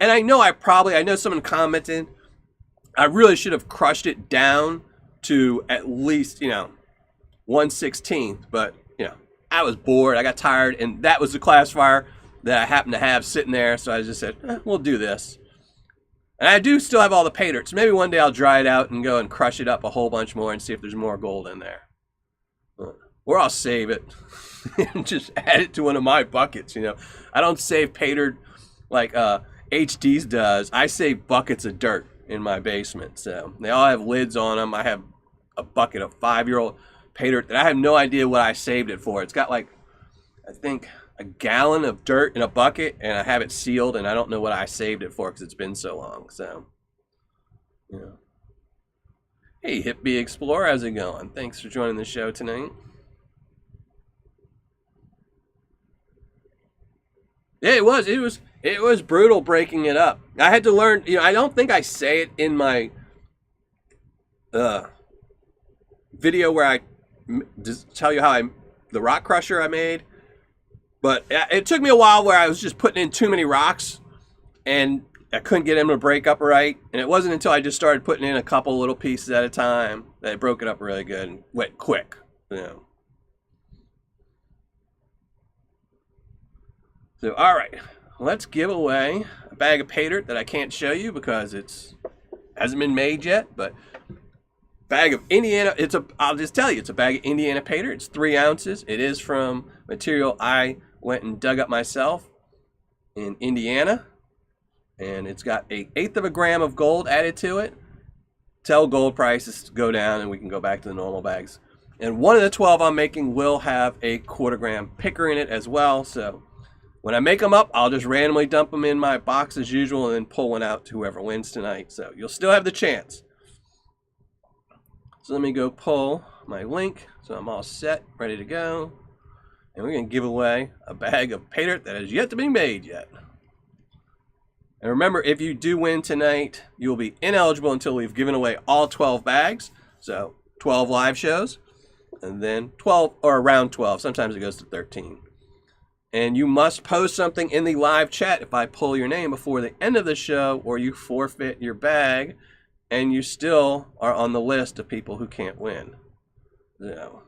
S1: And I know someone commented, I really should have crushed it down to at least, 1/16th, but I was bored, I got tired, and that was the classifier that I happened to have sitting there, so I just said, we'll do this. And I do still have all the Paydirt, so maybe one day I'll dry it out and go and crush it up a whole bunch more and see if there's more gold in there. Or I'll save it and just add it to one of my buckets, I don't save Paydirt like HD's does. I save buckets of dirt in my basement, so they all have lids on them. I have a bucket of 5-year-old Paydirt that I have no idea what I saved it for. It's got I think a gallon of dirt in a bucket, and I have it sealed, and I don't know what I saved it for because it's been so long. So, Hey, Hippie Explorer, how's it going? Thanks for joining the show tonight. Yeah, it was brutal breaking it up. I had to learn. I don't think I say it in my video where I just tell you how the rock crusher I made, but it took me a while where I was just putting in too many rocks and I couldn't get them to break up right, and it wasn't until I just started putting in a couple little pieces at a time that it broke it up really good and went quick. So all right, let's give away a bag of Paydirt that I can't show you because hasn't been made yet, but bag of Indiana, I'll just tell you, it's a bag of Indiana Paydirt. It's 3 ounces. It is from material I went and dug up myself in Indiana. And it's got 1/8 of a gram of gold added to it. Tell gold prices go down and we can go back to the normal bags. And one of the 12 I'm making will have a 1/4 gram picker in it as well. So when I make them up, I'll just randomly dump them in my box as usual and then pull one out to whoever wins tonight. So you'll still have the chance. So let me go pull my link. So I'm all set, ready to go. And we're going to give away a bag of Paydirt that has yet to be made yet. And remember, if you do win tonight, you will be ineligible until we've given away all 12 bags. So 12 live shows, and then 12, or around 12. Sometimes it goes to 13. And you must post something in the live chat if I pull your name before the end of the show, or you forfeit your bag, and you still are on the list of people who can't win. So,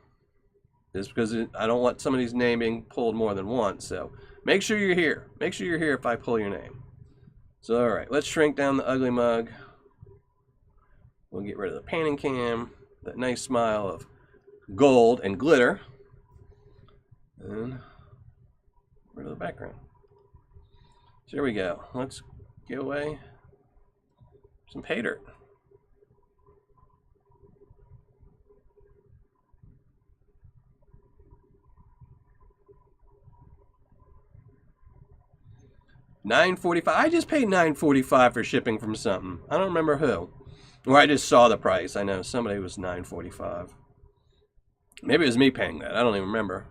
S1: just because I don't want somebody's name being pulled more than once. So make sure you're here. Make sure you're here if I pull your name. So, all right, let's shrink down the ugly mug. We'll get rid of the panning cam, that nice smile of gold and glitter, and rid of the background. So here we go. Let's give away some Paydirt. $9.45. I just paid $9.45 for shipping from something. I don't remember who. Or I just saw the price. I know somebody was $9.45. Maybe it was me paying that. I don't even remember.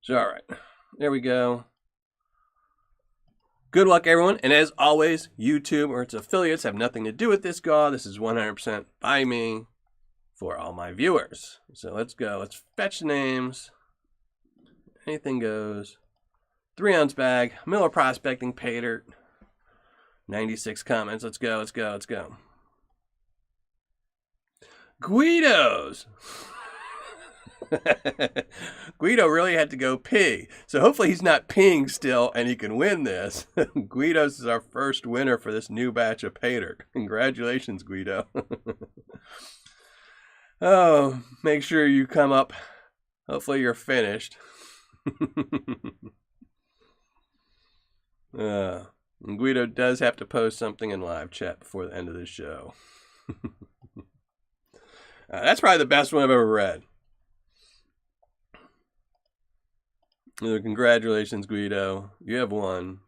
S1: So, all right. There we go. Good luck, everyone. And as always, YouTube or its affiliates have nothing to do with this GAW. This is 100% by me for all my viewers. So let's go. Let's fetch names. Anything goes. 3-ounce bag. Miller Prospecting Paydirt. 96 comments. Let's go. Let's go. Let's go. Guido's. Guido really had to go pee. So hopefully he's not peeing still and he can win this. Guido's is our first winner for this new batch of Paydirt. Congratulations, Guido. Oh, make sure you come up. Hopefully you're finished. And Guido does have to post something in live chat before the end of the show. That's probably the best one I've ever read. Congratulations, Guido. You have won.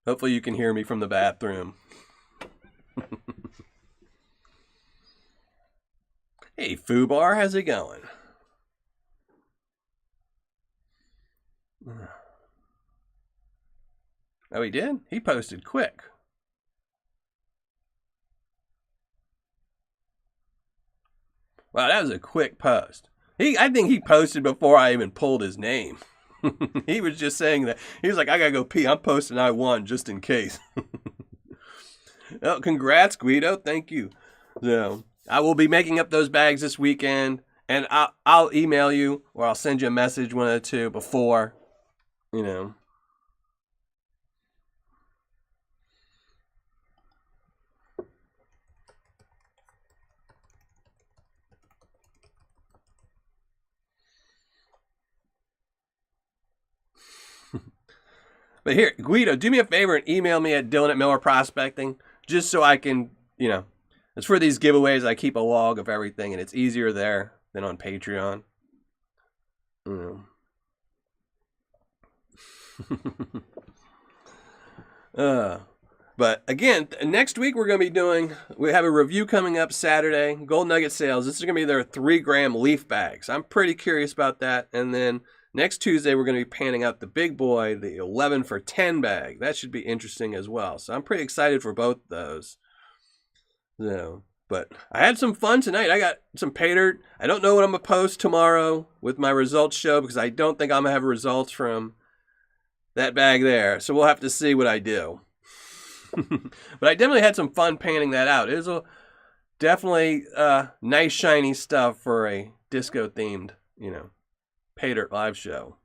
S1: Hopefully you can hear me from the bathroom. Hey, Fubar, how's it going? Oh, he did? He posted quick. Wow, that was a quick post. I think he posted before I even pulled his name. He was just saying that. He was like, I gotta go pee. I'm posting I won just in case. Oh, congrats, Guido. Thank you. So, I will be making up those bags this weekend. And I'll email you or I'll send you a message, one of the two, before, you know. But here, Guido, do me a favor and email me at Dylan@MillerProspecting, just so I can, you know, it's for these giveaways. I keep a log of everything, and it's easier there than on Patreon. But again, next week we have a review coming up Saturday, Gold Nugget sales. This is going to be their 3-gram leaf bags. I'm pretty curious about that. And then next Tuesday, we're going to be panning out the big boy, the 11 for 10 bag. That should be interesting as well. So I'm pretty excited for both those. So, but I had some fun tonight. I got some Paydirt. I don't know what I'm going to post tomorrow with my results show because I don't think I'm going to have results from that bag there. So we'll have to see what I do. But I definitely had some fun panning that out. It was definitely nice, shiny stuff for a disco-themed, you know, Paydirt live show.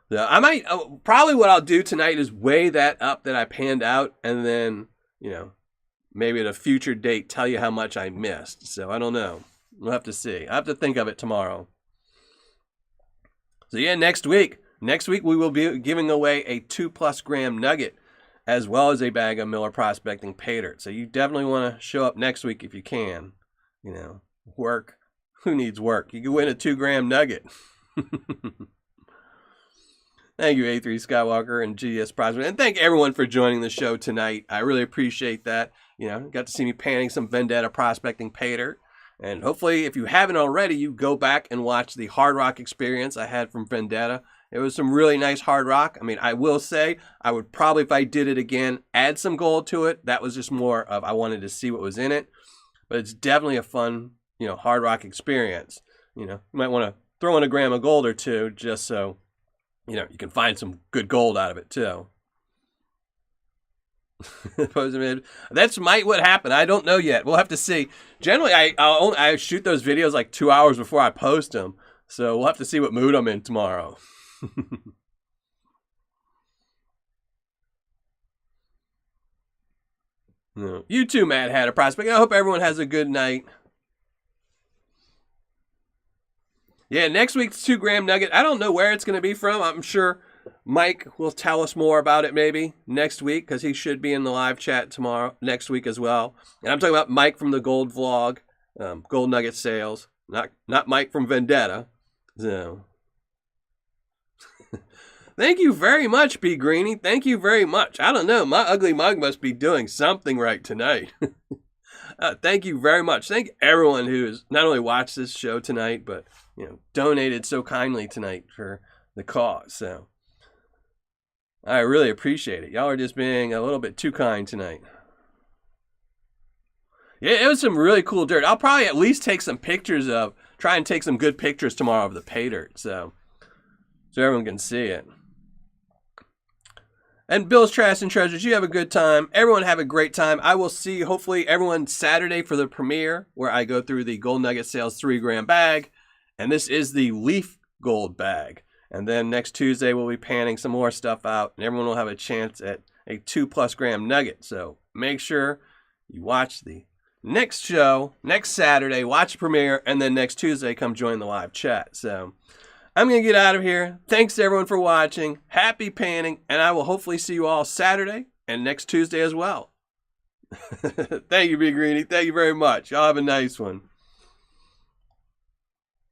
S1: So I might, probably what I'll do tonight is weigh that up that I panned out and then, you know, maybe at a future date tell you how much I missed. So I don't know. We'll have to see. I have to think of it tomorrow. So yeah, next week we will be giving away a 2+ gram nugget as well as a bag of Miller Prospecting Paydirt. So you definitely want to show up next week if you can. You know, work. Who needs work? You can win a 2-gram nugget. Thank you, A3 Skywalker and GS Prospect. And thank everyone for joining the show tonight. I really appreciate that. You know, got to see me panning some Vendetta prospecting Paydirt. And hopefully, if you haven't already, you go back and watch the hard rock experience I had from Vendetta. It was some really nice hard rock. I mean, I will say, I would probably, if I did it again, add some gold to it. That was just more of, I wanted to see what was in it. But it's definitely a fun, you know, hard rock experience. You know, you might want to throw in a gram of gold or two just so, you know, you can find some good gold out of it too. That's might what happened. I don't know yet. We'll have to see. Generally, I shoot those videos like 2 hours before I post them. So we'll have to see what mood I'm in tomorrow. No. You too, Matt, had a prospect. I hope everyone has a good night. Yeah, next week's 2 gram nugget. I don't know where it's going to be from. I'm sure Mike will tell us more about it maybe next week because he should be in the live chat tomorrow, next week as well. And I'm talking about Mike from the Gold Vlog, Gold Nugget Sales, not Mike from Vendetta. So, thank you very much, B. Greeny. Thank you very much. I don't know. My ugly mug must be doing something right tonight. Thank you very much. Thank everyone who's not only watched this show tonight, but you know, donated so kindly tonight for the cause. So I really appreciate it. Y'all are just being a little bit too kind tonight. Yeah, it was some really cool dirt. I'll probably at least take some pictures of, try and take some good pictures tomorrow of the Paydirt, so everyone can see it. And Bill's Trash and Treasures, you have a good time. Everyone have a great time. I will see, hopefully, everyone Saturday for the premiere, where I go through the Gold Nugget Sales 3 gram bag. And this is the Leaf Gold bag. And then next Tuesday, we'll be panning some more stuff out. And everyone will have a chance at a 2+ gram nugget. So make sure you watch the next show, next Saturday, watch the premiere. And then next Tuesday, come join the live chat. So I'm going to get out of here. Thanks to everyone for watching. Happy panning. And I will hopefully see you all Saturday and next Tuesday as well. Thank you, Big Greeny. Thank you very much. Y'all have a nice one.